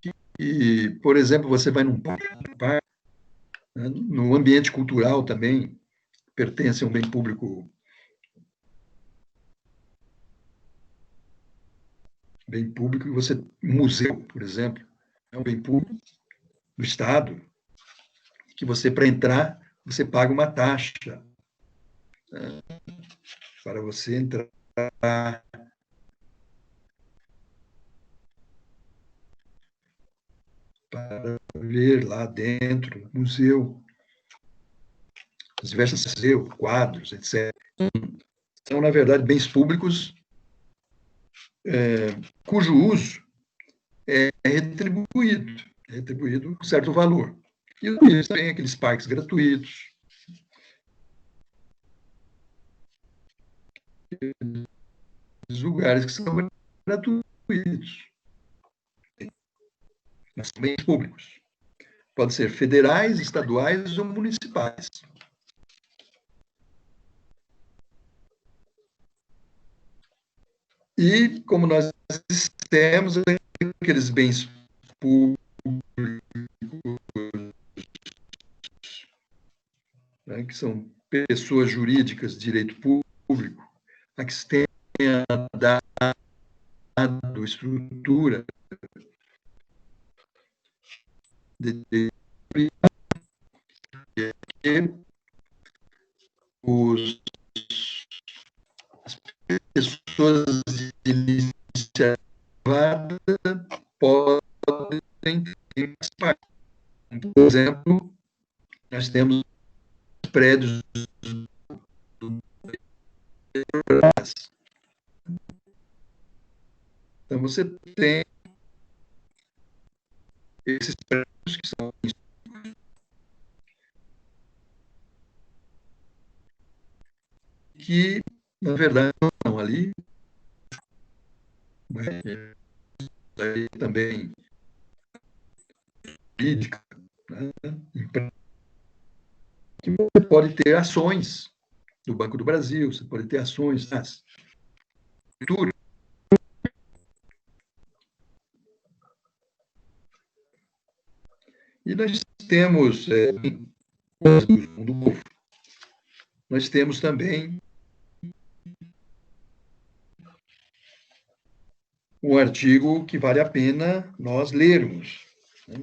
que, por exemplo, você vai num parque, né, no ambiente cultural também, pertence a um bem público, museu, por exemplo, é um bem público do Estado, que você, para entrar, você paga uma taxa, né, para você entrar para ver lá dentro do museu, as diversas museus, quadros, etc. São, na verdade, bens públicos cujo uso é retribuído com certo valor. E também aqueles parques gratuitos, os lugares que são gratuitos, mas são bens públicos. Podem ser federais, estaduais ou municipais. E, como nós dissemos, aqueles bens públicos, né, que são pessoas jurídicas de direito público, a que se tenha dado estrutura de as pessoas de iniciativa podem ter parte. Por exemplo, nós temos prédios do Brás. Então, você tem esses prédios que são que, na verdade, não ali, aí também jurídica, né, que você pode ter ações do Banco do Brasil, você pode ter ações nas prefeituras. E nós temos, nós temos também um artigo que vale a pena nós lermos, né,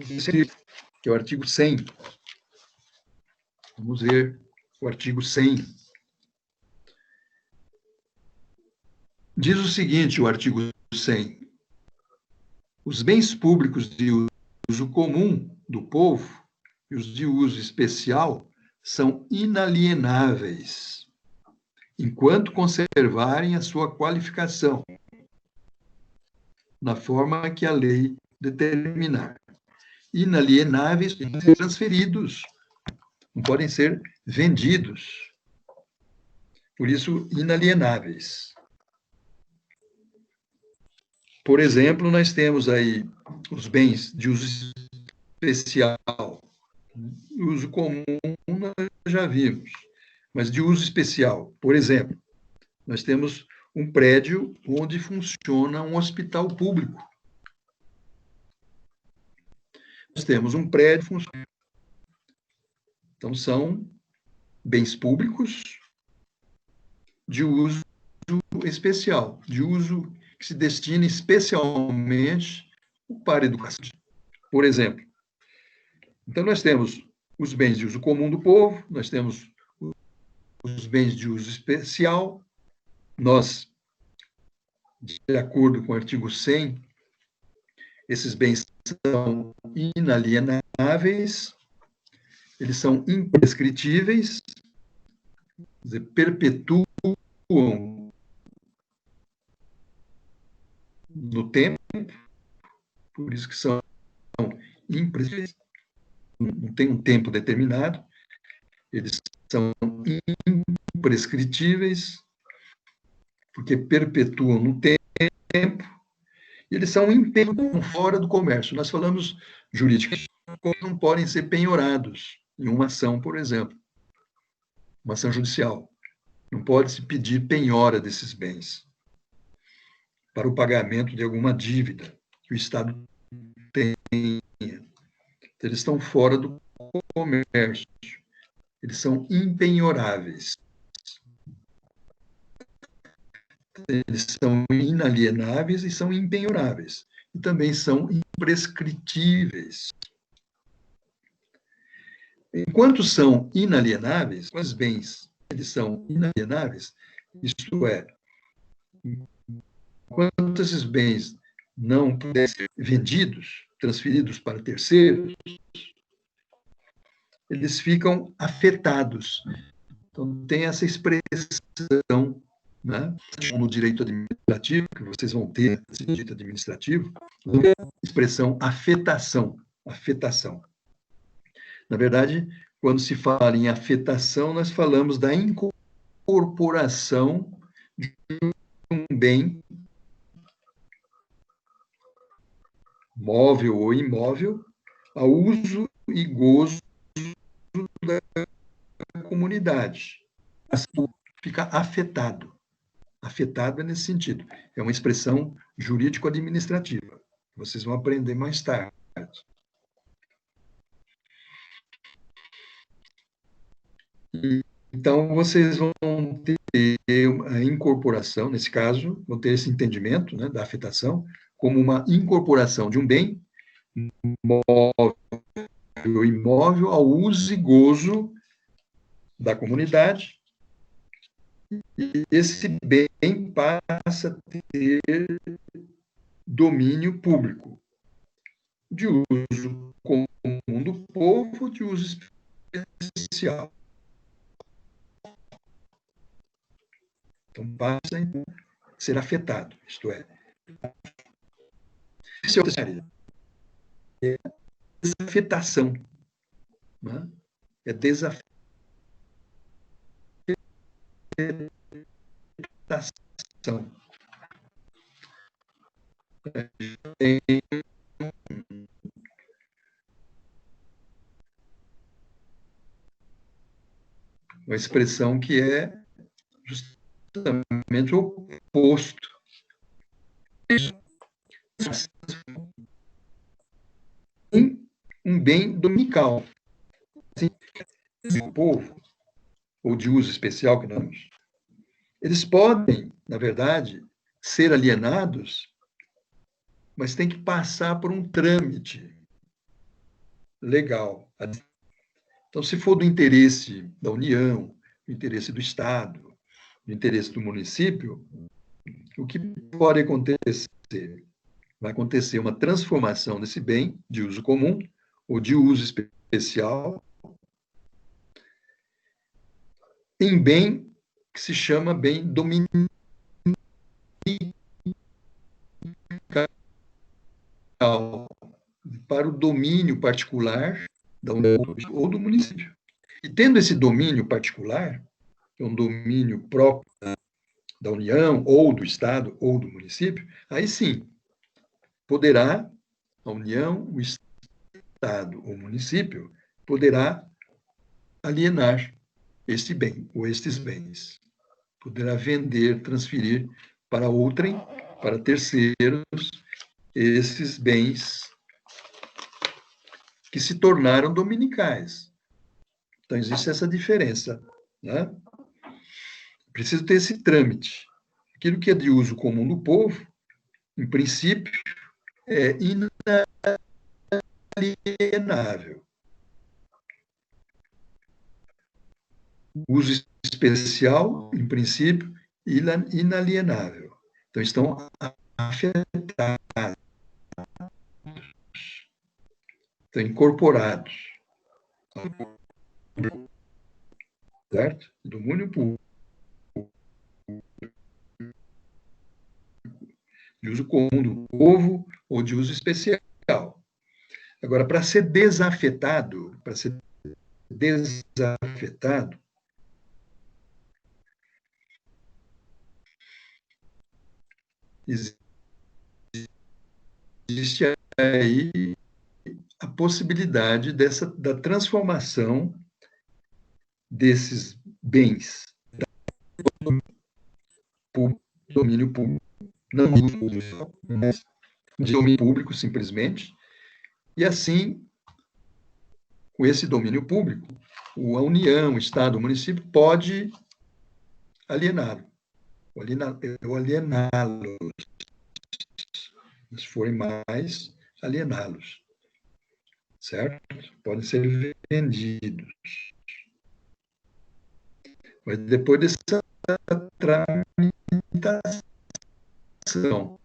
que é o artigo 100. Vamos ver o artigo 100. Diz o seguinte, o artigo 100. Os bens públicos de uso comum do povo e os de uso especial são inalienáveis, enquanto conservarem a sua qualificação, na forma que a lei determinar. Inalienáveis podem ser transferidos, não podem ser vendidos. Por isso, inalienáveis. Por exemplo, nós temos aí os bens de uso especial. Uso comum nós já vimos, mas de uso especial. Por exemplo, nós temos um prédio onde funciona um hospital público. Nós temos um prédio funcionando. Então, são bens públicos de uso especial, de uso que se destina especialmente para a educação. Por exemplo, então nós temos os bens de uso comum do povo, nós temos os bens de uso especial, nós, de acordo com o artigo 100, esses bens são inalienáveis, eles são imprescritíveis, quer dizer, perpetuam no tempo, por isso que são imprescritíveis, não tem um tempo determinado, eles são imprescritíveis, porque perpetuam no tempo, e eles são fora do comércio. Nós falamos jurídicamente, não podem ser penhorados em uma ação, por exemplo, uma ação judicial. Não pode se pedir penhora desses bens para o pagamento de alguma dívida que o Estado tenha. Eles estão fora do comércio. Eles são impenhoráveis. Eles são inalienáveis e são impenhoráveis. E também são imprescritíveis. Enquanto são inalienáveis, os bens eles são inalienáveis, isto é, enquanto esses bens não puderem ser vendidos, transferidos para terceiros, eles ficam afetados. Então, tem essa expressão, né, no direito administrativo, que vocês vão ter esse direito administrativo, a expressão afetação. Afetação. Na verdade, quando se fala em afetação, nós falamos da incorporação de um bem móvel ou imóvel ao uso e gozo da comunidade. Fica afetado. Afetado é nesse sentido. É uma expressão jurídico-administrativa. Vocês vão aprender mais tarde. Então, vocês vão ter a incorporação, nesse caso, vão ter esse entendimento, né, da afetação como uma incorporação de um bem móvel ou imóvel ao uso e gozo da comunidade, e esse bem passa a ter domínio público, de uso comum do povo, de uso especial. Então, passa a ser afetado, isto é. Isso é desafetação. Né? É desafetação. Tem uma expressão que é justamente o oposto. Um bem dominical. Assim, o povo, ou de uso especial que nós, eles podem, na verdade, ser alienados, mas tem que passar por um trâmite legal. Então, se for do interesse da União, do interesse do Estado, do interesse do município, o que pode acontecer? Vai acontecer uma transformação desse bem de uso comum ou de uso especial em bem que se chama bem dominical, para o domínio particular da União ou do município. E tendo esse domínio particular, que é um domínio próprio da União, ou do Estado, ou do município, aí sim, poderá, a União, o Estado ou município, poderá alienar este bem ou estes bens. Poderá vender, transferir para outrem, para terceiros, esses bens que se tornaram dominicais. Então, existe essa diferença, né? Preciso ter esse trâmite. Aquilo que é de uso comum do povo, em princípio, é inalienável. Uso especial, em princípio, inalienável. Então, estão afetados, estão incorporados, certo? Domínio público, de uso comum do povo ou de uso especial. Agora, para ser desafetado, existe aí a possibilidade da transformação desses bens do domínio público, não mas de domínio público, simplesmente, e assim, com esse domínio público, a União, o Estado, o município pode aliená-lo, se forem mais, aliená-los, certo? Podem ser vendidos. Mas depois dessa tramitação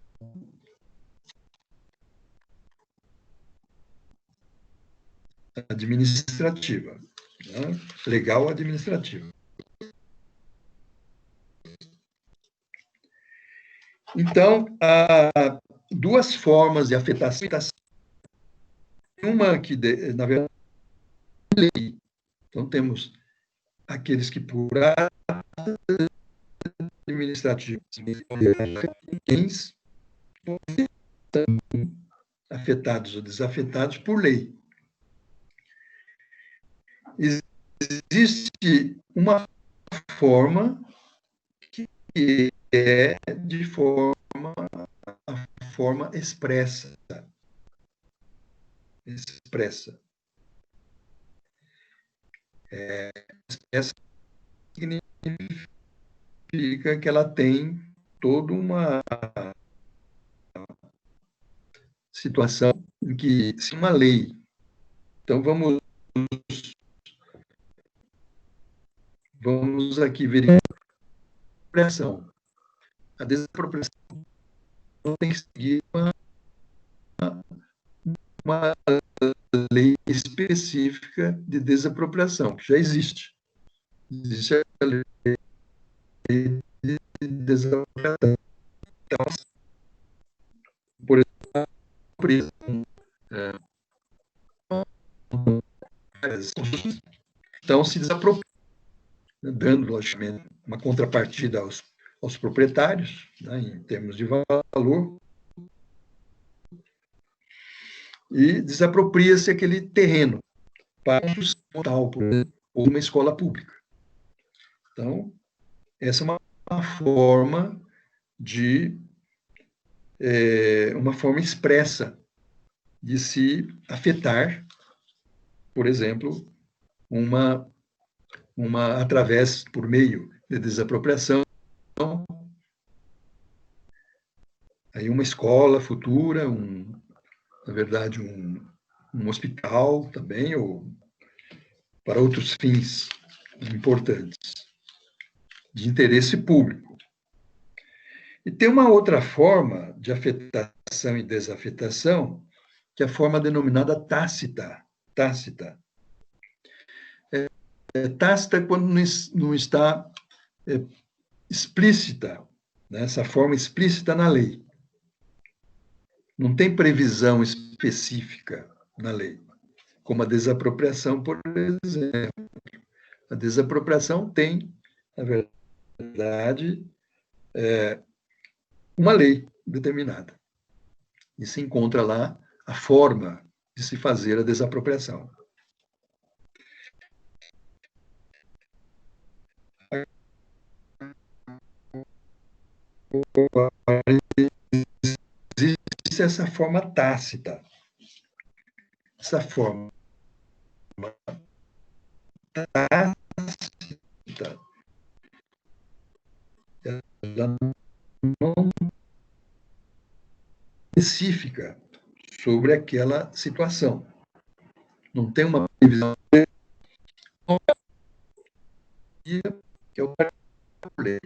administrativa, né? Legal administrativa. Então, há duas formas de afetação. Uma que, na verdade, é lei. Então, temos aqueles que, por administrativos, afetados ou desafetados por lei. Existe uma forma que é de forma expressa. Expressa significa que ela tem toda uma situação em que, se uma lei, então vamos aqui verificar a desapropriação. A desapropriação tem que seguir uma lei específica de desapropriação, que já existe. Existe a lei de desapropriação. Então, por exemplo, então se desapropria, dando, logicamente, uma contrapartida aos proprietários, né, em termos de valor, e desapropria-se aquele terreno para um hospital, ou uma escola pública. Então, essa é uma forma de uma forma expressa de se afetar, por exemplo, através, por meio de desapropriação, aí uma escola futura, na verdade, um hospital também, ou para outros fins importantes, de interesse público. E tem uma outra forma de afetação e desafetação, que é a forma denominada tácita. Tácita quando não está explícita, né? Essa forma explícita na lei. Não tem previsão específica na lei, como a desapropriação, por exemplo. A desapropriação tem, na verdade, uma lei determinada. E se encontra lá a forma de se fazer a desapropriação. Existe essa forma tácita. Essa forma tácita, ela não específica sobre aquela situação. Não tem uma previsão que é o lei.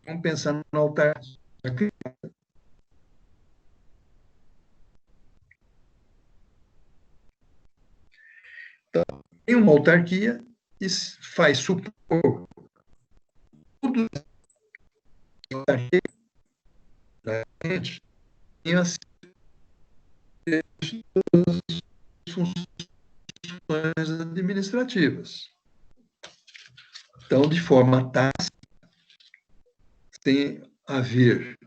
Vamos pensar no autarquia. Então, tem uma autarquia e faz supor tudo da gente tem as funções administrativas. Então, de forma tácita, tem a ver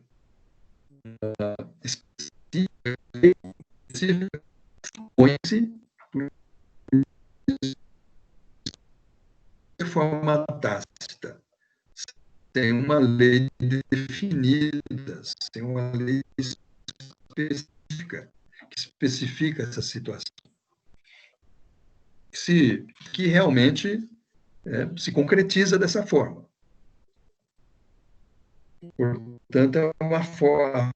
supõe-se de forma tácita. Tem uma lei definida, tem uma lei específica que especifica essa situação. Que realmente se concretiza dessa forma. Portanto, é uma forma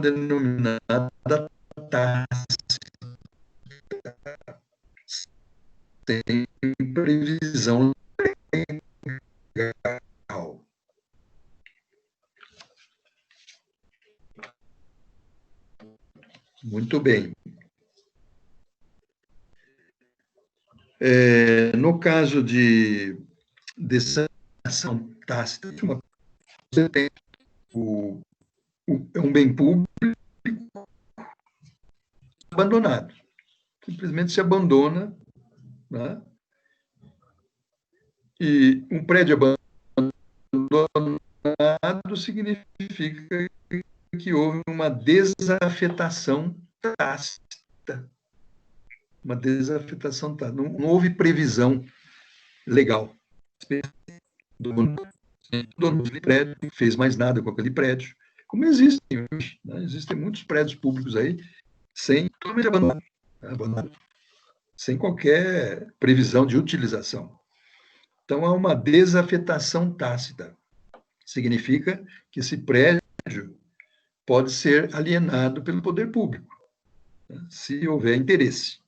denominada tácita, sem previsão legal. Muito bem. No caso de desação tácita, você tem é um bem público abandonado. Simplesmente se abandona, né? E um prédio abandonado significa que houve uma desafetação tácita. Uma desafetação tácita. Não houve previsão legal. O dono do prédio fez mais nada com aquele prédio, como existem hoje. Né? Existem muitos prédios públicos aí sem totalmente abandonado, sem qualquer previsão de utilização. Então, há uma desafetação tácita. Significa que esse prédio pode ser alienado pelo poder público, né, se houver interesse.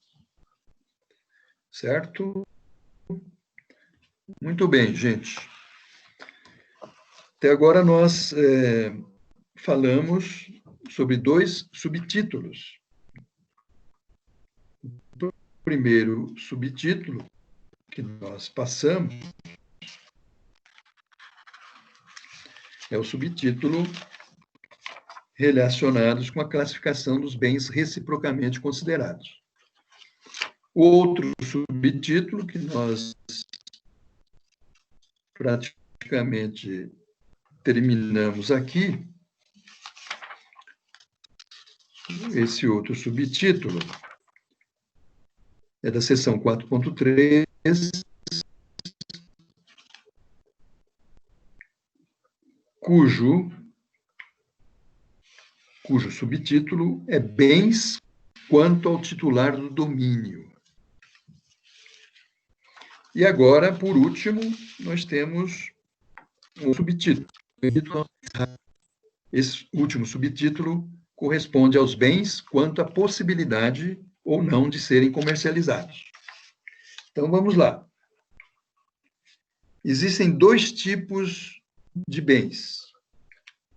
Certo? Muito bem, gente. Até agora nós falamos sobre 2 subtítulos. O primeiro subtítulo que nós passamos é o subtítulo relacionados com a classificação dos bens reciprocamente considerados. O outro subtítulo que nós praticamente terminamos aqui, esse outro subtítulo é da seção 4.3, cujo subtítulo é Bens quanto ao titular do domínio. E agora, por último, nós temos um subtítulo. Esse último subtítulo corresponde aos bens quanto à possibilidade ou não de serem comercializados. Então, vamos lá. Existem 2 tipos de bens: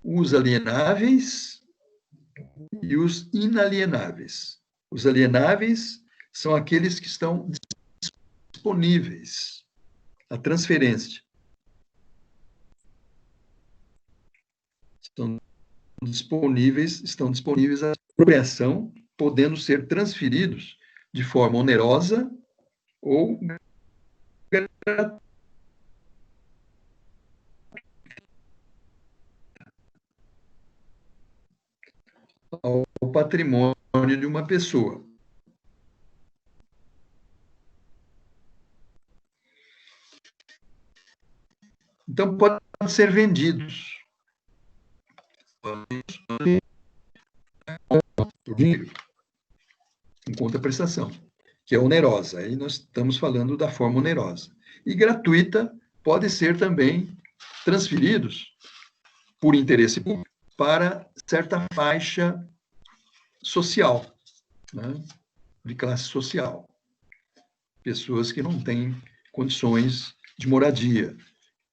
os alienáveis e os inalienáveis. Os alienáveis são aqueles que estão disponíveis à transferência. Estão disponíveis à apropriação, podendo ser transferidos de forma onerosa ou gratuita. Ao patrimônio de uma pessoa. Então, podem ser vendidos. Por dinheiro, em contraprestação, que é onerosa. Aí nós estamos falando da forma onerosa. E gratuita pode ser também transferidos por interesse público para certa faixa social, né, de classe social. Pessoas que não têm condições de moradia.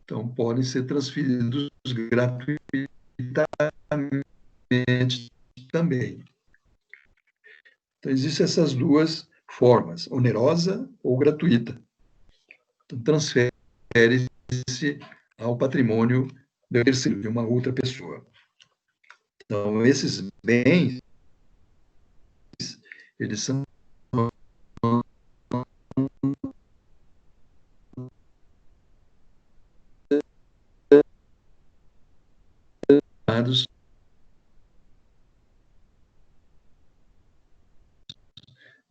Então, podem ser transferidos gratuitamente também. Então, existem essas duas formas, onerosa ou gratuita. Então, transfere-se ao patrimônio de uma outra pessoa. Então, esses bens, eles são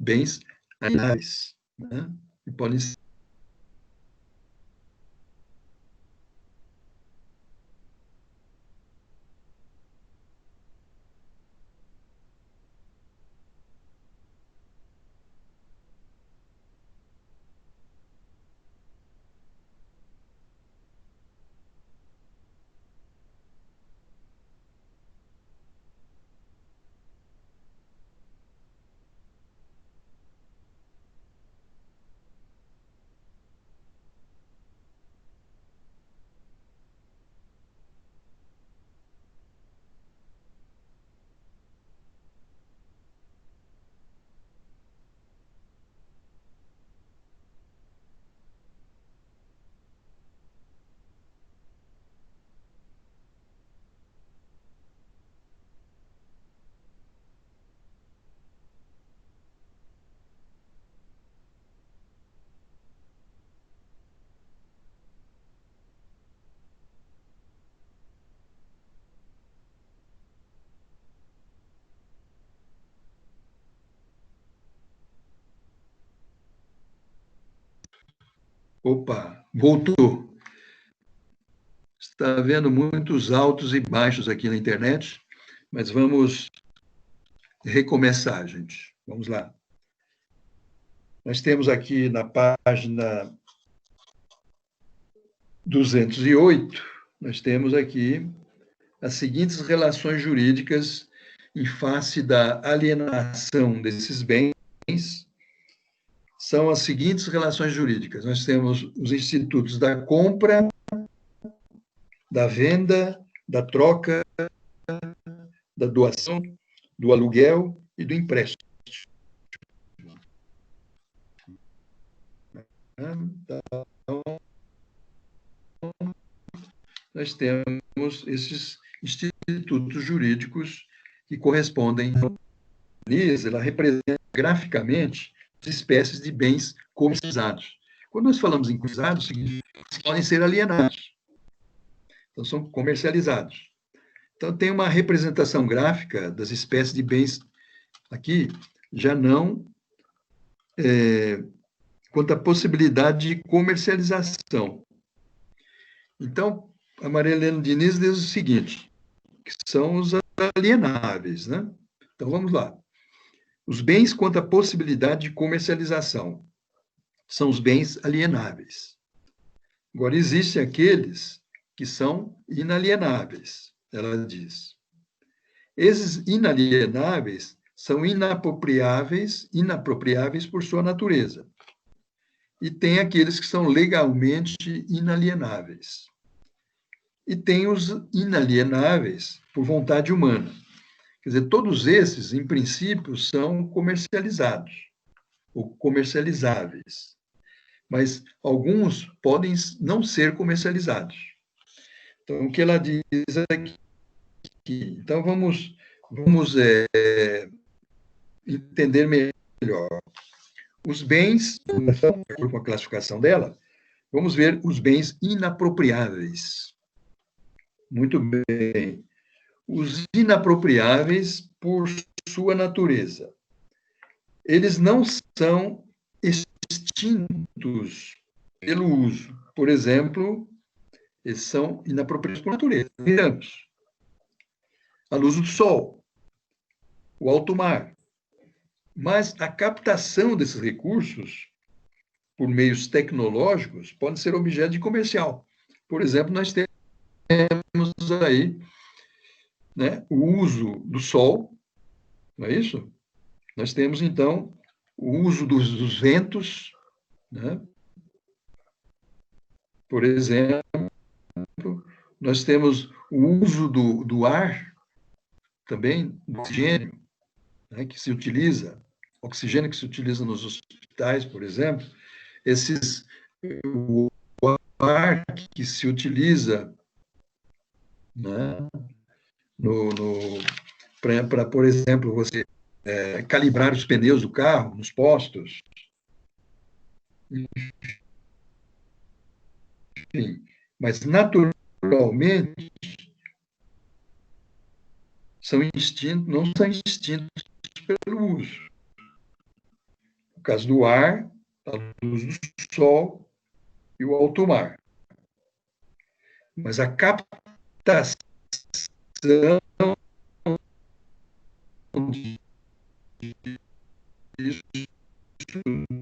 bens alienáveis, né? E podem ser Opa, voltou. Está havendo muitos altos e baixos aqui na internet, mas vamos recomeçar, gente. Vamos lá. Nós temos aqui na página 208, nós temos aqui as seguintes relações jurídicas em face da alienação desses bens. São as seguintes relações jurídicas. Nós temos os institutos da compra, da venda, da troca, da doação, do aluguel e do empréstimo. Então, nós temos esses institutos jurídicos que correspondem. Ela representa graficamente as espécies de bens comercializados. Quando nós falamos em comercializados, significa que podem ser alienados. Então, são comercializados. Então, tem uma representação gráfica das espécies de bens aqui, já não quanto à possibilidade de comercialização. Então, a Maria Helena Diniz diz o seguinte, que são os alienáveis, né? Então, vamos lá. Os bens quanto à possibilidade de comercialização são os bens alienáveis. Agora, existem aqueles que são inalienáveis, ela diz. Esses inalienáveis são inapropriáveis por sua natureza. E tem aqueles que são legalmente inalienáveis. E tem os inalienáveis por vontade humana. Quer dizer, todos esses, em princípio, são comercializados, ou comercializáveis. Mas alguns podem não ser comercializados. Então, o que ela diz aqui? Então, vamos entender melhor. Os bens, com a classificação dela, vamos ver os bens inapropriáveis. Muito bem. Os inapropriáveis, por sua natureza. Eles não são extintos pelo uso. Por exemplo, eles são inapropriados por natureza. A luz do sol, o alto mar. Mas a captação desses recursos por meios tecnológicos pode ser objeto de comercial. Por exemplo, nós temos aí, né, o uso do sol, não é isso? Nós temos, então, o uso dos ventos, né? Por exemplo, nós temos o uso do ar, também, do oxigênio, né, que se utiliza, oxigênio que se utiliza nos hospitais, por exemplo, o ar que se utiliza, né, para, por exemplo, você calibrar os pneus do carro nos postos. Enfim, mas naturalmente são instintos, não são instintos pelo uso. No caso do ar, a luz do sol e o alto mar. Mas a captação disso tudo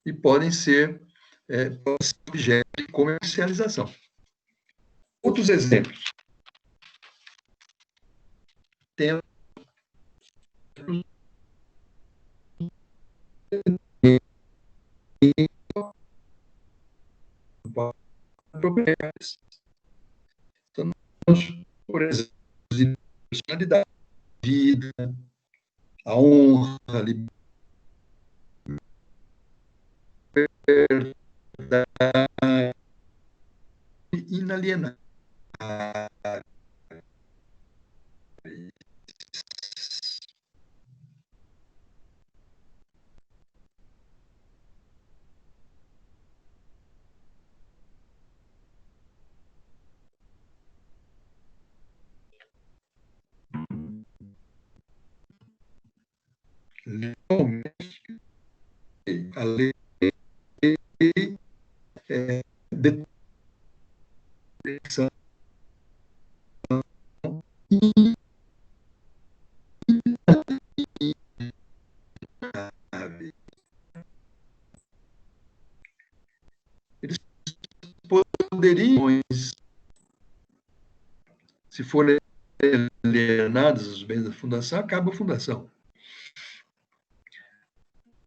e podem ser objeto de comercialização. Outros exemplos. Temos propriedades. Então, por exemplo, a personalidade, a vida, a honra, a liberdade inalienável. A lei é detecção eles poderiam, se forem alienados os bens da fundação, acaba a fundação.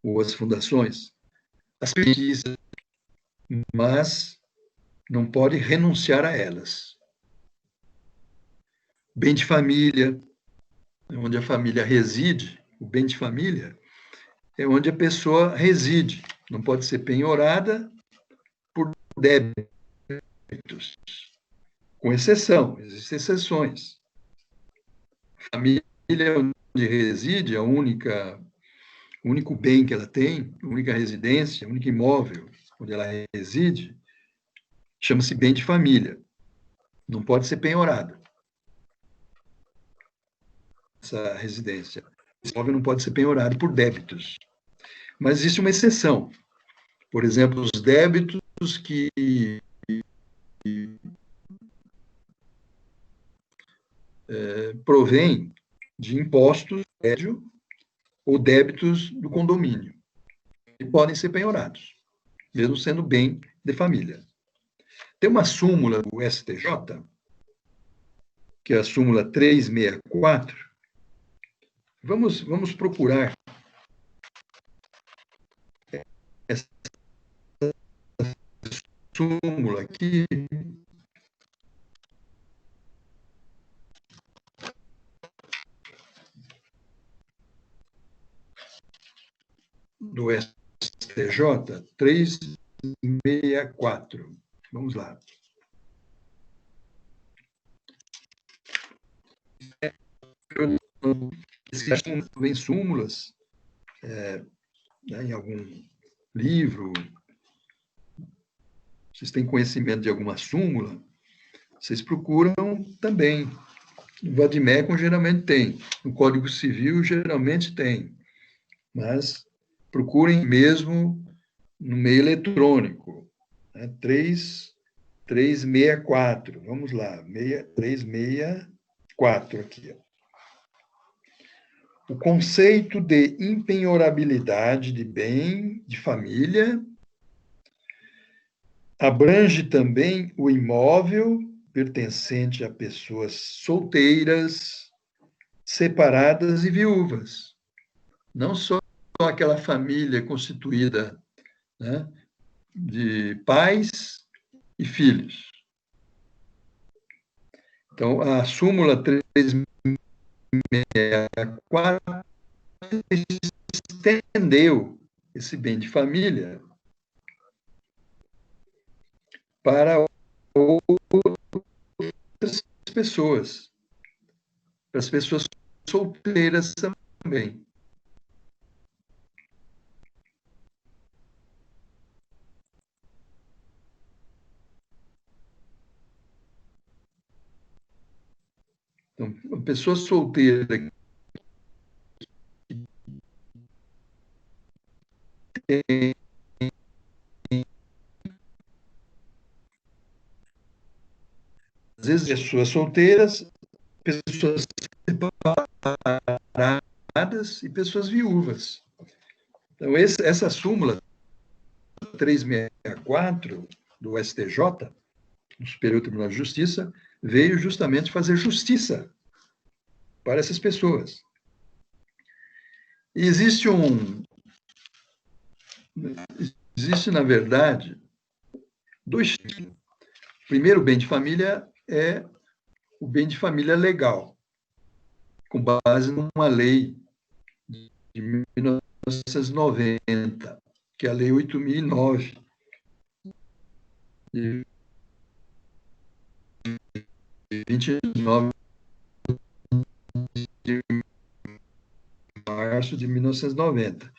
Ou as fundações, as pesquisas, mas não pode renunciar a elas. Bem de família, onde a família reside, o bem de família é onde a pessoa reside. Não pode ser penhorada por débitos, com exceção, existem exceções. A família onde reside, o único bem que ela tem, a única residência, o único imóvel onde ela reside, chama-se bem de família. Não pode ser penhorada essa residência. Esse imóvel não pode ser penhorado por débitos. Mas existe uma exceção. Por exemplo, os débitos que provém de impostos do prédio ou débitos do condomínio, que podem ser penhorados, mesmo sendo bem de família. Tem uma súmula do STJ, que é a súmula 364. Vamos procurar essa súmula aqui. Do STJ 364. Vamos lá. Vem súmulas em algum livro. Vocês têm conhecimento de alguma súmula? Vocês procuram também. No Vademecum geralmente tem, no Código Civil geralmente tem, mas procurem mesmo no meio eletrônico, né? 364, vamos lá, 364 aqui. O conceito de impenhorabilidade de bem de família abrange também o imóvel pertencente a pessoas solteiras, separadas e viúvas. Não só aquela família constituída, né, de pais e filhos. Então, a súmula 364 estendeu esse bem de família para outras pessoas, para as pessoas solteiras também. Então, uma pessoa solteira que tem às vezes pessoas solteiras, pessoas separadas e pessoas viúvas. Então, essa súmula 364 do STJ, do Superior Tribunal de Justiça, veio justamente fazer justiça para essas pessoas. E existe, na verdade, dois tipos. O primeiro bem de família é o bem de família legal, com base numa lei de 1990, que é a Lei 8.009, de 29 de março de 1990.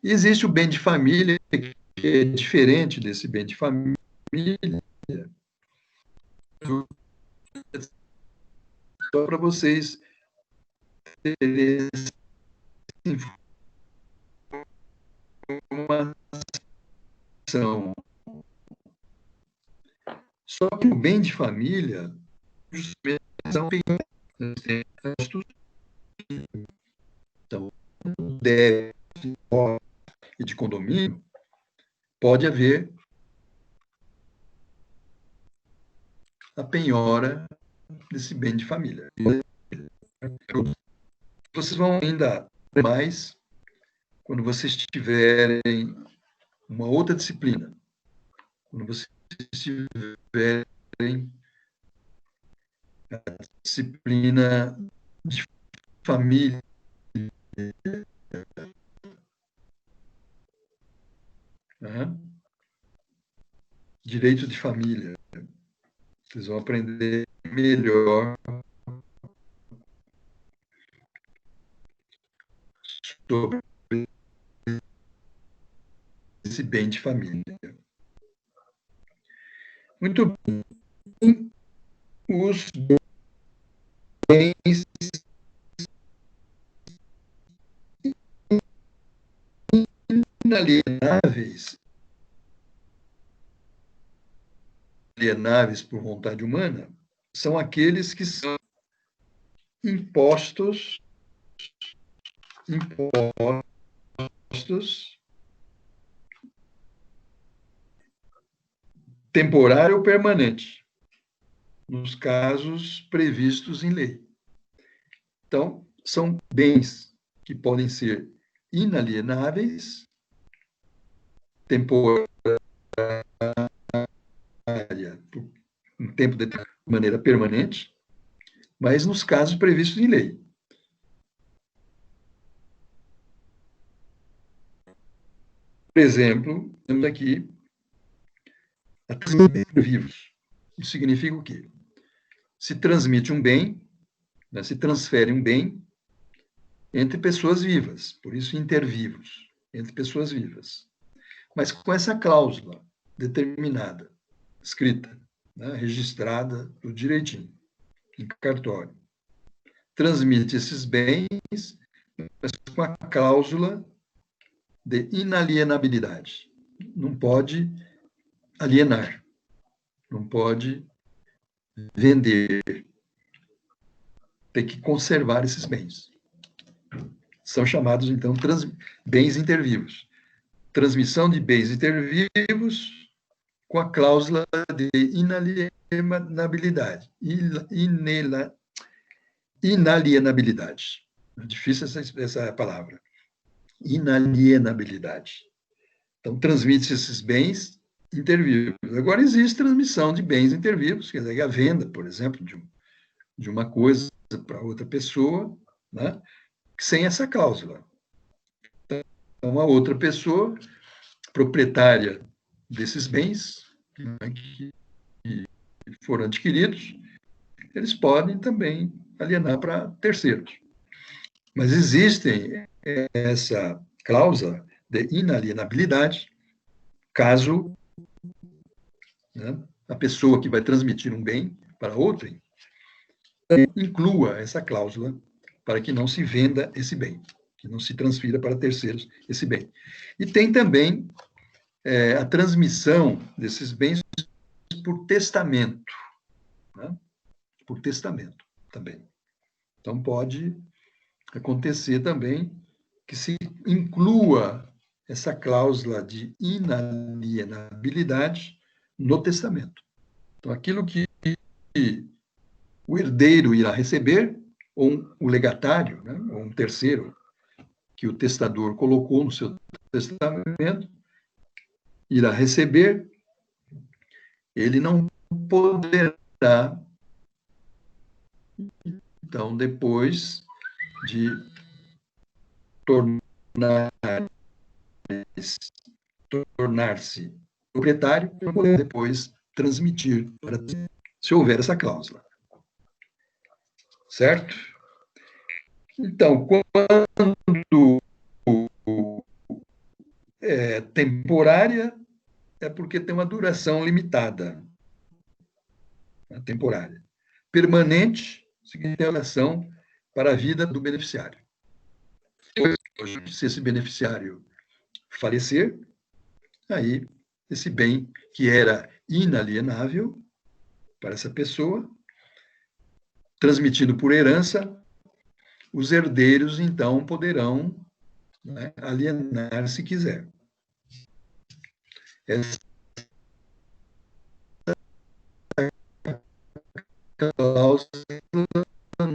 E existe o bem de família, que é diferente desse bem de família, só para vocês terem informação. Só que o bem de família são impostos, então, débito e de condomínio, pode haver a penhora desse bem de família. Vocês vão ainda mais quando vocês tiverem uma outra disciplina, quando vocês tiverem a disciplina de família, né? Direito de família. Vocês vão aprender melhor sobre esse bem de família. Muito bem. Os bens inalienáveis, alienáveis por vontade humana, são aqueles que são impostos temporário ou permanente, nos casos previstos em lei. Então, são bens que podem ser inalienáveis, temporária, por um tempo de maneira permanente, mas nos casos previstos em lei. Por exemplo, temos aqui a transmissão vivos. Isso significa o quê? Se transmite um bem, né, se transfere um bem entre pessoas vivas, por isso intervivos, entre pessoas vivas. Mas com essa cláusula determinada, escrita. né, registrada tudo direitinho, em cartório. Transmite esses bens, mas com a cláusula de inalienabilidade. Não pode alienar, não pode vender, tem que conservar esses bens. São chamados, então, bens intervivos. Transmissão de bens intervivos com a cláusula de inalienabilidade. Inalienabilidade. É difícil essa palavra. Inalienabilidade. Então, transmite esses bens intervivos. Agora, existe transmissão de bens intervivos, quer dizer, a venda, por exemplo, de uma coisa para outra pessoa, né, sem essa cláusula. Então, a outra pessoa, proprietária desses bens, né, que foram adquiridos, eles podem também alienar para terceiros. Mas existe essa cláusula de inalienabilidade caso, né, a pessoa que vai transmitir um bem para outrem inclua essa cláusula para que não se venda esse bem, que não se transfira para terceiros esse bem. E tem também a transmissão desses bens por testamento, né? Por testamento também. Então, pode acontecer também que se inclua essa cláusula de inalienabilidade no testamento. Então, aquilo que o herdeiro irá receber, ou o legatário, né, ou um terceiro, que o testador colocou no seu testamento, irá receber, ele não poderá, então, depois de tornar-se proprietário, poder depois transmitir, se houver essa cláusula. Certo? Então, quando é temporária, é porque tem uma duração limitada. Temporária. Permanente, significa relação para a vida do beneficiário. Se esse beneficiário falecer, aí esse bem que era inalienável para essa pessoa, transmitido por herança, os herdeiros, então, poderão, né, alienar se quiser. Essa cláusula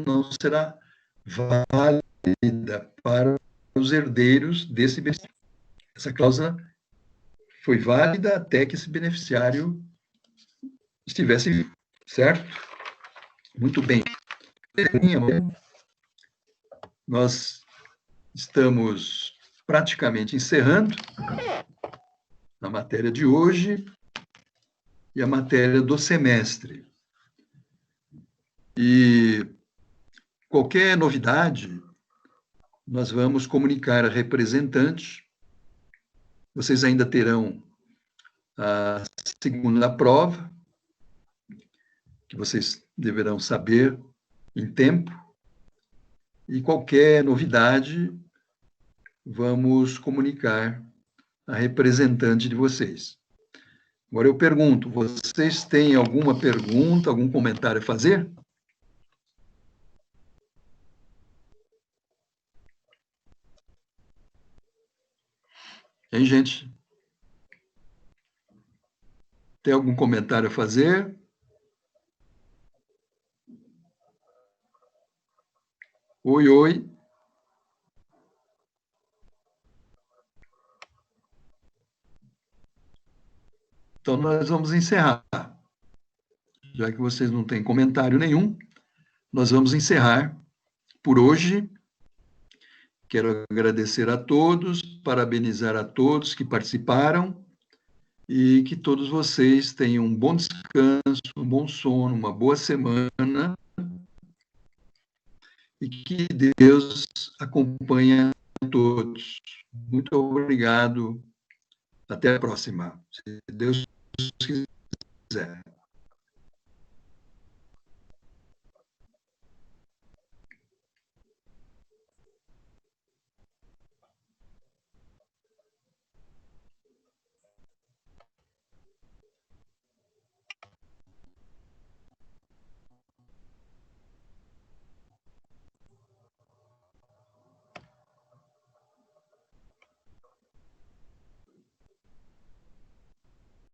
não será válida para os herdeiros desse beneficiário. Essa cláusula foi válida até que esse beneficiário estivesse vivo, certo? Muito bem. Nós estamos praticamente encerrando a matéria de hoje e a matéria do semestre. E qualquer novidade, nós vamos comunicar a representante. Vocês ainda terão a segunda prova, que vocês deverão saber em tempo. E qualquer novidade, vamos comunicar a representante de vocês. Agora eu pergunto, vocês têm alguma pergunta, algum comentário a fazer? Hein, gente? Tem algum comentário a fazer? Oi, oi. Então, nós vamos encerrar. Já que vocês não têm comentário nenhum, nós vamos encerrar por hoje. Quero agradecer a todos, parabenizar a todos que participaram e que todos vocês tenham um bom descanso, um bom sono, uma boa semana e que Deus acompanhe a todos. Muito obrigado. Até a próxima, se Deus quiser.